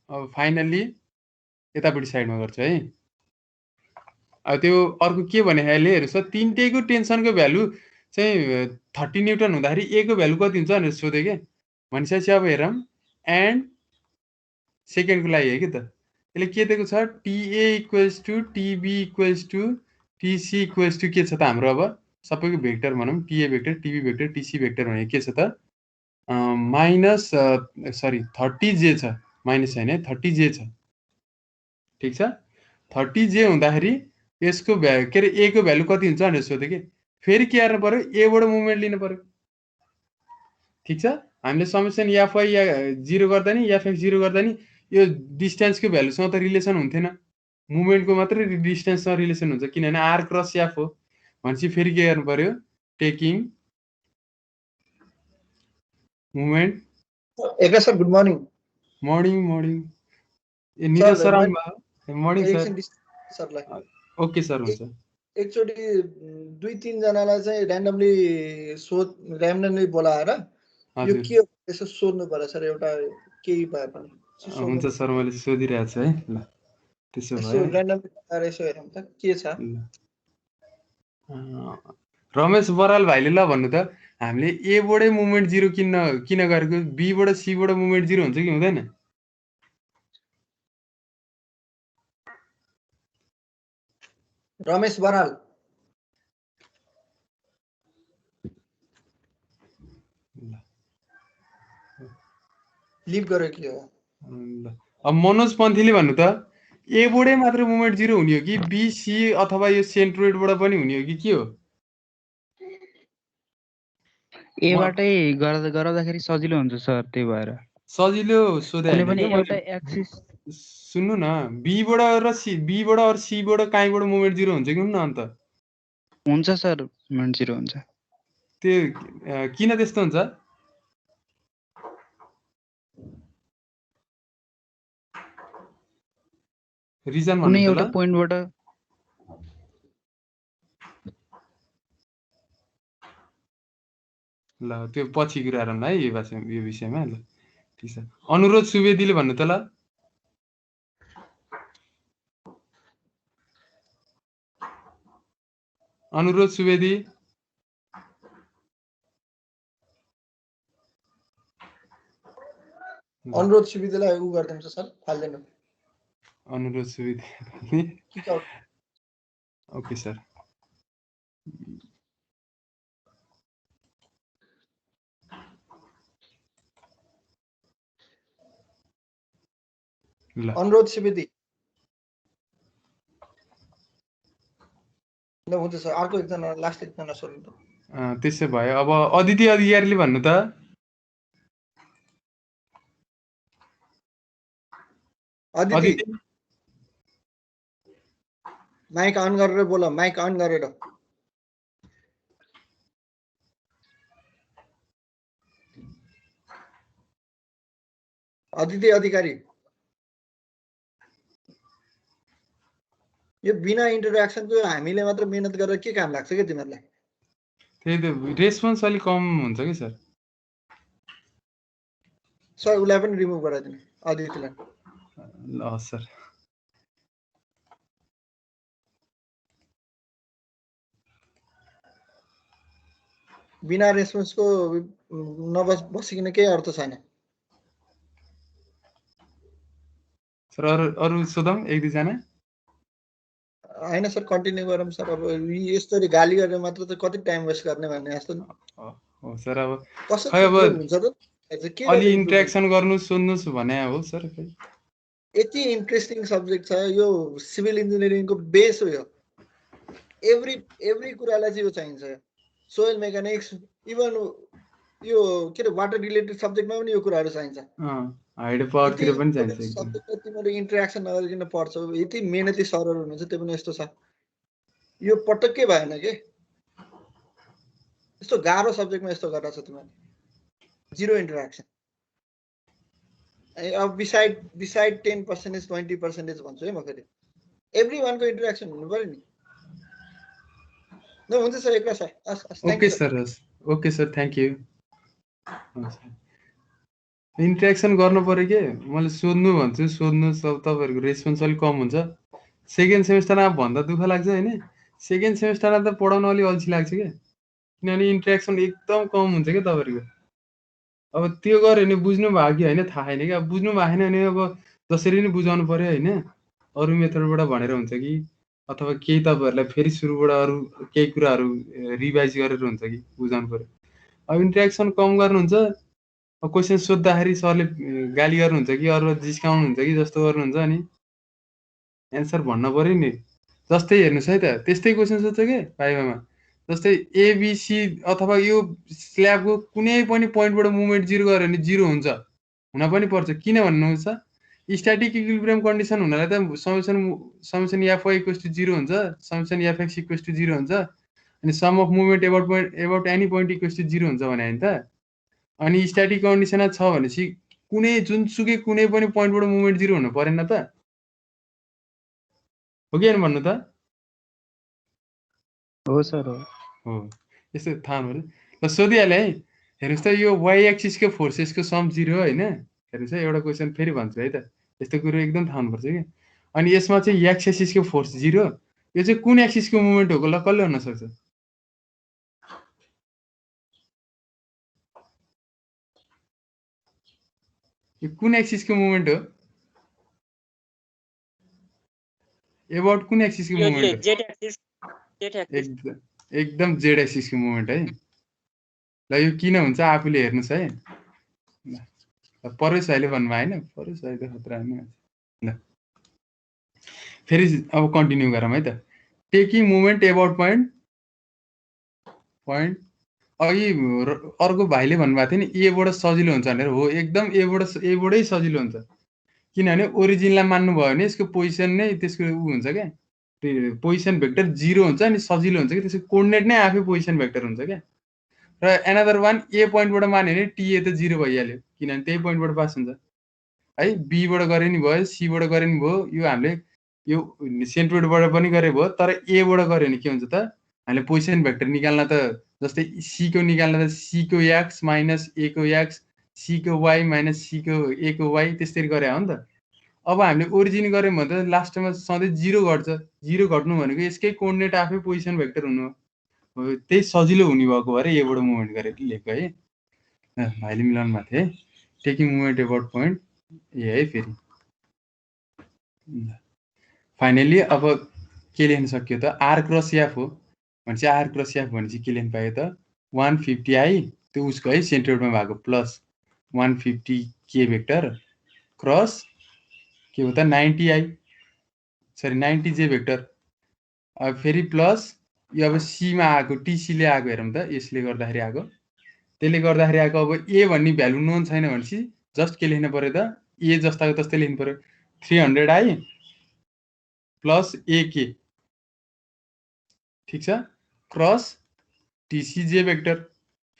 अब फाइनली यतापट्टि साइडमा गर्छ है अब त्यो अर्को के भने अहिले हेर्नुस् त तीनटैको टेन्सनको भ्यालु चाहिँ 30 न्युटन हुँदाखेरि ए को भ्यालु कति हुन्छ भनेर सोधे के भनेपछि अब हेरौँ एन्ड सेकेन्डको लागि है के त यसले के दिएको छ TA equals to TB equals to TC equals to के छ त हाम्रो अब सबैको भेक्टर भनौँ TA vector TB vector TC vector भने के छ त माइनस सरी 30 जे छ माइनस हैन 30 जे छ ठीक छ 30 जे हुँदाखेरि यसको के रे ए को भ्यालु कति हुन्छ भनेर सोधे के फेरि के गर्नु पर्यो ए बाट मुभमेन्ट लिनु पर्यो ठिक छ। हामीले समेसन एफवाई या 0 गर्दा नि एफएक्स 0 गर्दा नि यो डिस्टेन्सको भ्यालुसँग त रिलेसन हुन्थेन, मुभमेन्टको मात्रै डिस्टेन्ससँग रिलेसन हुन्छ, किनभने आर क्रस एफ हो। भनेपछि फेरि के गर्नु पर्यो, टेकिङ मुभमेन्ट। एकरा sir good morning. Morning morning. ए निरज सर आउनुभयो? Morning sir. सरलाई ओके सर, हुन्छ। एकचोटि 2-3 जनालाई चाहिँ र्यान्डमली बोलाएर यो के हो यसो सोध्नु पर्यो सर, एउटा केही भए पनि। हुन्छ सर, मैले सोधिरहेको छु है। ल त्यसो भए र्यान्डमली बोलाएर यसो हेरौँ त के छ। रमेश बराल भाइले ल भन्नु त, हामीले ए बाटै मुभमेन्ट 0 किन गरेको, बी बाट सी बाट मुभमेन्ट 0 हुन्छ कि हुँदैन? रमेश बराल लिभ गर्यो के हो? अब मनोज पन्थीले भन्नु त, ए बाटै मात्र मुभमेन्ट 0 हुने हो कि बी सी अथवा यो सेन्ट्रोइडबाट पनि हुने हो कि के हो? ए बाटै गर्दाखेरि सजिलो हुन्छ सर, त्यही भएर सजिलो सोधे कुनै पनि एउटा एक्सिस। सुन्नु न, बी बाट र सी, बी बाट अर सी बाट काहीँबाट मुभमेन्ट 0 हुन्छ कि हुन्न? अन्त हुन्छ सर, मुभमेन्ट 0 हुन्छ। त्यो किन त्यस्तो हुन्छ? रिजन भन्नु कुनै त एउटा ल। पोइन्टबाट ल त्यो पछि कुरा गरौँ है यो विषयमा। ल ठिक छ। अनुरोध सुवेदीले भन्नु त ल। अनुरोध सुवेदी। अनुरोध सुवेदीलाई उ गर्दिन्छ सर, फाल्दैन। अनुरोध सुवेदी। Okay sir. अनुरोध सुवेदी ल हुन्छ सर, अर्को एकजना लास्ट एकजना सोध्नु त। त्यसो भयो अब अदिति अधिकारीले भन्नु त। अदिति माइक अन गरेर बोल, माइक अन गरेर। अदिति अधिकारी, यो बिना इन्टरेक्सनको हामीले मात्र मेहनत गरेर के काम लाग्छ के तिमीहरूलाई? त्यही त, रेस्पोन्स अलिक कम हुन्छ कि सर। सर उसलाई पनि रिमुभ गराइदिनु, अदितिलाई। ल सर। बिना रेस्पोन्सको बसिकिन केही अर्थ छैन। सर अरू सोधौँ एक दुईजना? होइन सर, कन्टिन्यू गरौँ सर। अब यस्तरी गाली गरेर मात्र त कति टाइम वेस्ट गर्ने भन्ने जस्तो नि। हो सर, अब कसरी हुन्छ त? अलि इन्टरेक्सन गर्नु सोध्नुस् भने हो सर। यति इन्ट्रेस्टिङ सब्जेक्ट छ यो, सिभिल इन्जिनियरिङको बेस हो यो। एभ्री कुरालाई चाहिँ यो चाहिन्छ। सोयल मेकानिक्स, इभन यो के अरे वाटर रिलेटेड सब्जेक्टमा पनि यो कुराहरू चाहिन्छ। हाइड्रो पावरतिर पनि चाहिन्छ। सब्जेक्टलाई तिमीले इन्टरेक्सन नगरिकन पढ्छौ, यति मेहनती सरहरू हुनुहुन्छ, त्यो पनि यस्तो छ। यो पटक्कै भएन के, यस्तो गाह्रो सब्जेक्टमा यस्तो गरेर छ तिमीले, 0 इन्टरेक्सन। अब बिसाइड 10% 20% भन्छु है म फेरि, एभ्री वानको इन्टरेक्सन हुनु पर्यो नि। ल हुन्छ सर, एकरा sir. Okay sir, okay sir, thank you. Interaction गर्नु पर्यो के, मैले सोध्नु भन्छु, सोध्नुहोस्। अब तपाईँहरूको रेस्पोन्स अलिक कम हुन्छ। सेकेन्ड सेमेस्टरमा भन्दा दुःख लाग्छ होइन, सेकेन्ड सेमेस्टरमा त पढाउन अलिक अल्छी लाग्छ क्या, किनभने इन्टरेक्सन एकदम कम हुन्छ क्या तपाईँहरूको। अब त्यो गऱ्यो भने बुझ्नु भयो कि होइन थाहा छैन कि। अब बुझ्नु भएको छैन भने अब जसरी नै बुझाउनु पर्यो होइन, अरू मेथडबाट भनेर हुन्छ कि, अथवा केही तपाईँहरूलाई फेरि सुरुबाट अरू केही कुराहरू रिभाइज गरेर हुन्छ कि बुझाउनु पर्यो। अब इन्टरेक्सन कम गर्नुहुन्छ, क्वेसन सोद्धाखेरि सरले गाली गर्नुहुन्छ कि अरू जिस्काउनुहुन्छ कि जस्तो गर्नुहुन्छ, अनि एन्सर भन्न पर्यो नि। जस्तै हेर्नुहोस् है त, त्यस्तै क्वेसन सोध्छ क्या भाइभामा, जस्तै एबिसी अथवा यो स्ल्याबको कुनै पनि पोइन्टबाट मुभमेन्ट 0 गर्यो भने 0 हुन्छ, हुन पनि पर्छ। किन भन्नुहुन्छ? स्ट्याटिक इक्विलिब्रियम कन्डिसन हुनलाई त समेसन एफवाई इक्वल्स टु 0 हुन्छ, समेसन एफएक्स इक्वल्स टु 0 हुन्छ, अनि sum of movement about any point equals to 0 हुन्छ भने नि त। अनि स्ट्याटिक कन्डिसन छ भनेपछि कुनै जुनसुकै कुनै पनि पोइन्टबाट मुभमेन्ट 0 हुनु परेन त, हो कि हैन भन्नु त? हो सर हो। हो, यस्तो थाहा हुनु। ल सोधिहालेँ है, हेर्नुहोस् त यो वाइ एक्सिसको फोर्सेसको सम 0 हो होइन? हेर्नुहोस् है, एउटा क्वेसन फेरि भन्छु है त, यस्तो कुरो एकदम थाहा हुनुपर्छ कि। अनि यसमा चाहिँ एक्स एक्सिसको फोर्स 0, यो चाहिँ कुन एक्सिसको मुभमेन्ट हो? ल कसले भन्न सक्छ? यो कुन एक्सिसको मुभमेन्ट हो? एबाउट कुन एक्सिसको मुभमेन्ट हो? जेड एक्सिस एकदम जेड एक्सिसको मुभमेन्ट है। ल यो किन हुन्छ आफूले हेर्नुहोस् है। ल परेश भाइले भन्नुभयो होइन? परेश भाइ त खतरा होइन। ल फेरि अब कन्टिन्यू गरौँ है त। टेकिङ मुभमेन्ट एबाउट पोइन्ट अघि अर्को भाइले भन्नुभएको थियो नि एबाट सजिलो हुन्छ भनेर। हो, एकदम एबाटै सजिलो हुन्छ, किनभने ओरिजिनलाई मान्नुभयो भने यसको पोजिसन नै त्यसको हुन्छ क्या, पोजिसन भेक्टर 0 हुन्छ अनि सजिलो हुन्छ कि, त्यसको कोअर्डिनेट नै आफै पोजिसन भेक्टर हुन्छ क्या। र एनदर वान ए पोइन्टबाट मान्यो भने टिए त 0 भइहाल्यो, किनभने त्यही पोइन्टबाट पास हुन्छ है। बीबाट गरे नि भयो, सीबाट गरे नि भयो, यो हामीले यो सेन्ट्रोइडबाट पनि गरे भयो, तर एबाट गऱ्यो भने के हुन्छ त? हामीले पोजिसन भेक्टर निकाल्न त जस्तै सीको निकाल्न त सीको एक्स माइनस ए को एक्स, सीको वाई माइनस सीको ए को वाई, त्यसरी गरे हो नि त। अब हामीले ओरिजिन गऱ्यौँ भने त लास्टमा सधैँ 0 घट्छ। 0 घट्नु भनेको यसकै कोअर्डिनेट आफै पोजिसन भेक्टर हुनु हो। त्यही सजिलो हुने भएको भएर एबाट मुभमेन्ट गरेर लेखेको है। भाइले मिलाउनु भएको थियो है। टेकिङ मुभमेन्ट एबाउट पोइन्ट ए है। फेरि फाइनली अब के लेख्न सक्यो त? आर क्रस एफ हो भनेपछि आर क्रस एफ भनेपछि के लेख्न पायो त? 150 आई त्यो उसको है सेन्ट्रोइडमा भएको प्लस 150 के भेक्टर क्रस के हो त 90 आई सरी 90 जे भेक्टर। अब फेरि प्लस यो अब सीमा आएको टिसीले आएको हेरौँ त, यसले गर्दाखेरि आएको, त्यसले गर्दाखेरि आएको। अब ए भन्ने भ्यालु नोन छैन भनेपछि जस्ट के लेख्नु पर्यो त? ए जस्ताको तस्तै लेख्नु पर्यो, 300 आई प्लस एके, ठिक छ, क्रस टिसी जे भेक्टर।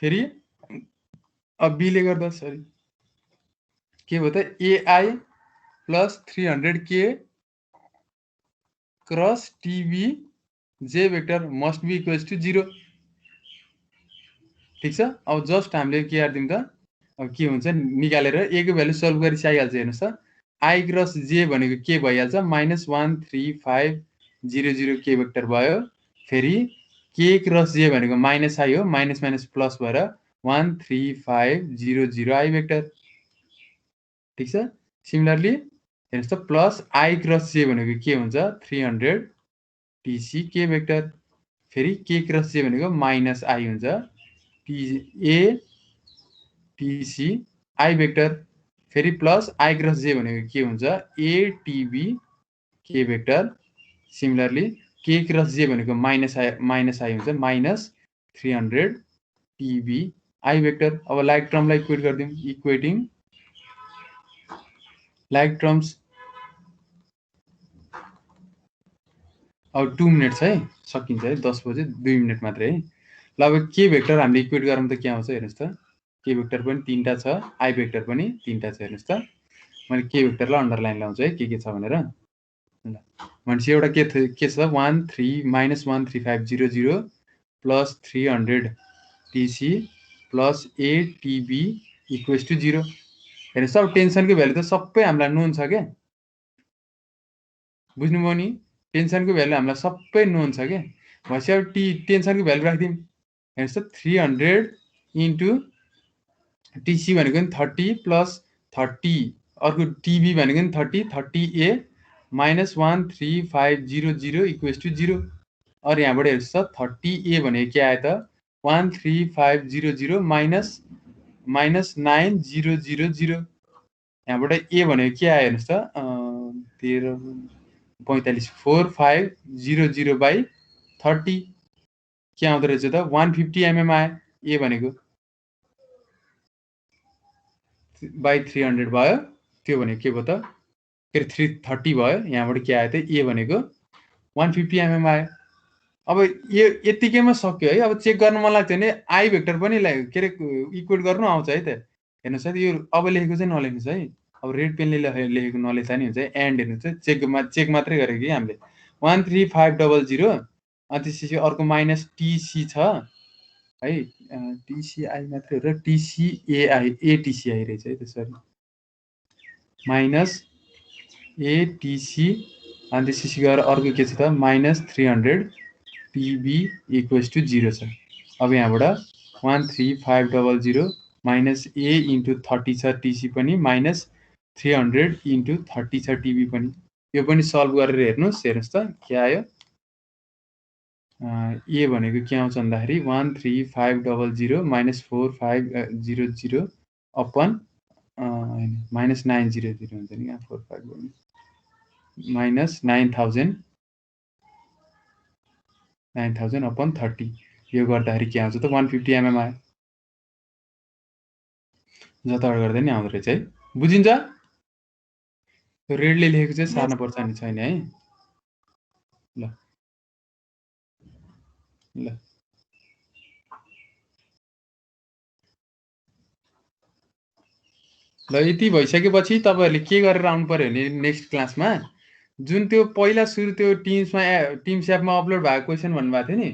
फेरि अब बीले गर्दा सरी के भयो त? AI plus 300 k cross TB J vector must be equals to 0, ठिक छ। अब जस्ट हामीले के गर्दिउँ त? अब के हुन्छ निकालेर ए को भ्यालु सल्भ गरी आइहाल्छ। हेर्नुहोस् त, आई क्रस जे भनेको के भइहाल्छ? -13500 के भेक्टर भयो। फेरि के क्रस जे भनेको माइनस आई हो, माइनस माइनस प्लस भएर 13500 आई भेक्टर, ठिक छ। सिमिलरली हेर्नुहोस् त, प्लस आई क्रस जे भनेको के हुन्छ? 300 टिसी के भेक्टर। फेरि के क्रस जे भनेको माइनस आई हुन्छ, ए टिसी आई भेक्टर। फेरि प्लस आई क्रस जे भनेको के हुन्छ? एटिबी के भेक्टर। सिमिलरली के क्रस जे भनेको माइनस आई हुन्छ, माइनस 300 टिबी आई भेक्टर। अब लाइक टर्मलाई इक्वेट गरिदिउँ, इक्वेटिङ लाइक टर्म्स। अब 2 मिनट्स है, सकिन्छ है, 10 बजे 2 मिनट मात्रै है। ल अब के भेक्टर हामीले इक्वेट गरौँ त के आउँछ हेर्नुहोस् त? के भेक्टर पनि 3टा छ, आई भेक्टर पनि 3टा छ। हेर्नुहोस् त, मैले के भेक्टरलाई अन्डरलाइन लाउँछु है, के छ भनेर। ल भनेपछि एउटा के छ? 13500 plus 300 TC plus ATB equals to 0। हेर्नुहोस् त, अब टेन्सनको भ्यालु त सबै हामीलाई नोन छ क्या, बुझ्नुभयो नि? टेन्सनको भ्यालु हामीलाई सबै नोन छ क्या। भनेपछि अब टेन्सनको भ्यालु राखिदिउँ। हेर्नुहोस् त, 300 इन्टु टिसी भनेको नि 30 प्लस 30 अर्को टिबी भनेको नि 30 ए माइनस 13500 इक्वल्स टु 0। और यहाँबाट हेर्नुहोस् त, 30 ए भनेको के आयो त? 13500 माइनस 9000। यहाँबाट ए भनेको के आयो हेर्नुहोस् त? 13 45 4500 बाई 30 के आउँदो रहेछ त 150 mm आयो ए भनेको बाई 300 भयो त्यो भनेको के भयो त के 330 भयो यहाँबाट के आयो त ए भनेको 150 mm आयो अब यो यतिकैमा सक्यो है अब चेक गर्न मन लाग्थ्यो भने आई भेक्टर पनि के रे इक्वेट गर्नु आउँछ है त हेर्नुहोस् है यो अब लेखेको चाहिँ नलेख्नुहोस् है अब रेड पेनले लेखेको नलेख्दा नि हुन्छ है एन्ड हेर्नुहोस् है चेक मात्रै गरेको कि हामीले 13500 अनि त्यसपछि अर्को माइनस टीसी छ है टीसीआई मात्रै हो र टीसीएआई एटीसीआई रहेछ है त सरी माइनस एटीसी अनि त्यसपछि गएर अर्को के छ त माइनस 300 टीबी इक्वल्स टु 0 छ अब यहाँबाट 13500 माइनस ए इन्टु 30 छ टीसी पनि माइनस 300 इन्टु 30 छ टीबी पनि यो पनि सल्भ गरेर हेर्नुहोस् त के आयो ए भनेको के आउँछ भन्दाखेरि 13500 माइनस 4500 अपन माइनस 900 हुन्छ नि 45 माइनस 9000 अपन 30 यो गर्दाखेरि के आउँछ त 150 mm आयो जताबाट गर्दा नि आउँदो रहेछ है बुझिन्छ रेडले लेखेको चाहिँ सार्न पर्छ नि छैन है ल ल ल यति भइसकेपछि तपाईहरुले के गरेर आउनु पर्यो भने नेक्स्ट क्लासमा जुन त्यो पहिला सुरु त्यो टिम्स एपमा अपलोड भएको क्वेशन भन्नुभएको थियो नि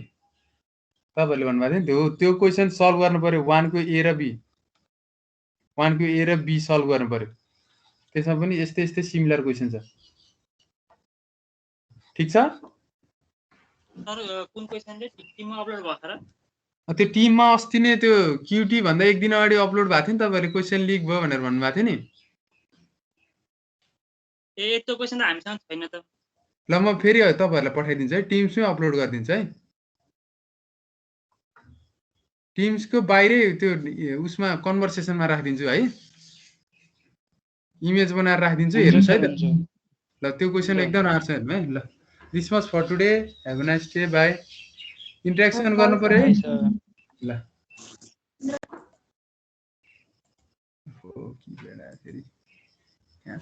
तपाईहरुले भन्नुभएको थियो नि त्यो क्वेशन सल्भ गर्नु पर्यो 1 को ए र बी 1 को ए र बी सल्भ गर्नु पर्यो त्यसमा पनि यस्तै सिमिलर क्वेशन छ ठीक छ सर कुन क्वेशनले टिममा अपलोड भएको र त्यो टिममा अस्ति नै त्यो क्यूटी भन्दा एक दिन अगाडि अपलोड भएको थियो नि तपाईहरुले क्वेशन लिक भयो भनेर भन्नुभएको थियो नि ए त्यो क्वेशन त हामीसँग छैन त ल म फेरि तपाईहरुलाई पठाइदिन्छु है टिम्समै अपलोड गरिदिन्छु है टिम्सको बाहिरै त्यो उसमा कन्भर्सेसनमा राखिदिन्छु है इमेज बनाएर राखिदिन्छु हेर्नुस् है त ल त्यो क्वेशन एकदम राम्रो छ हेर्नु है ल this much for today have a nice day bye interaction गर्नु पर्यो है ल ओ के बेला फेरि यहाँ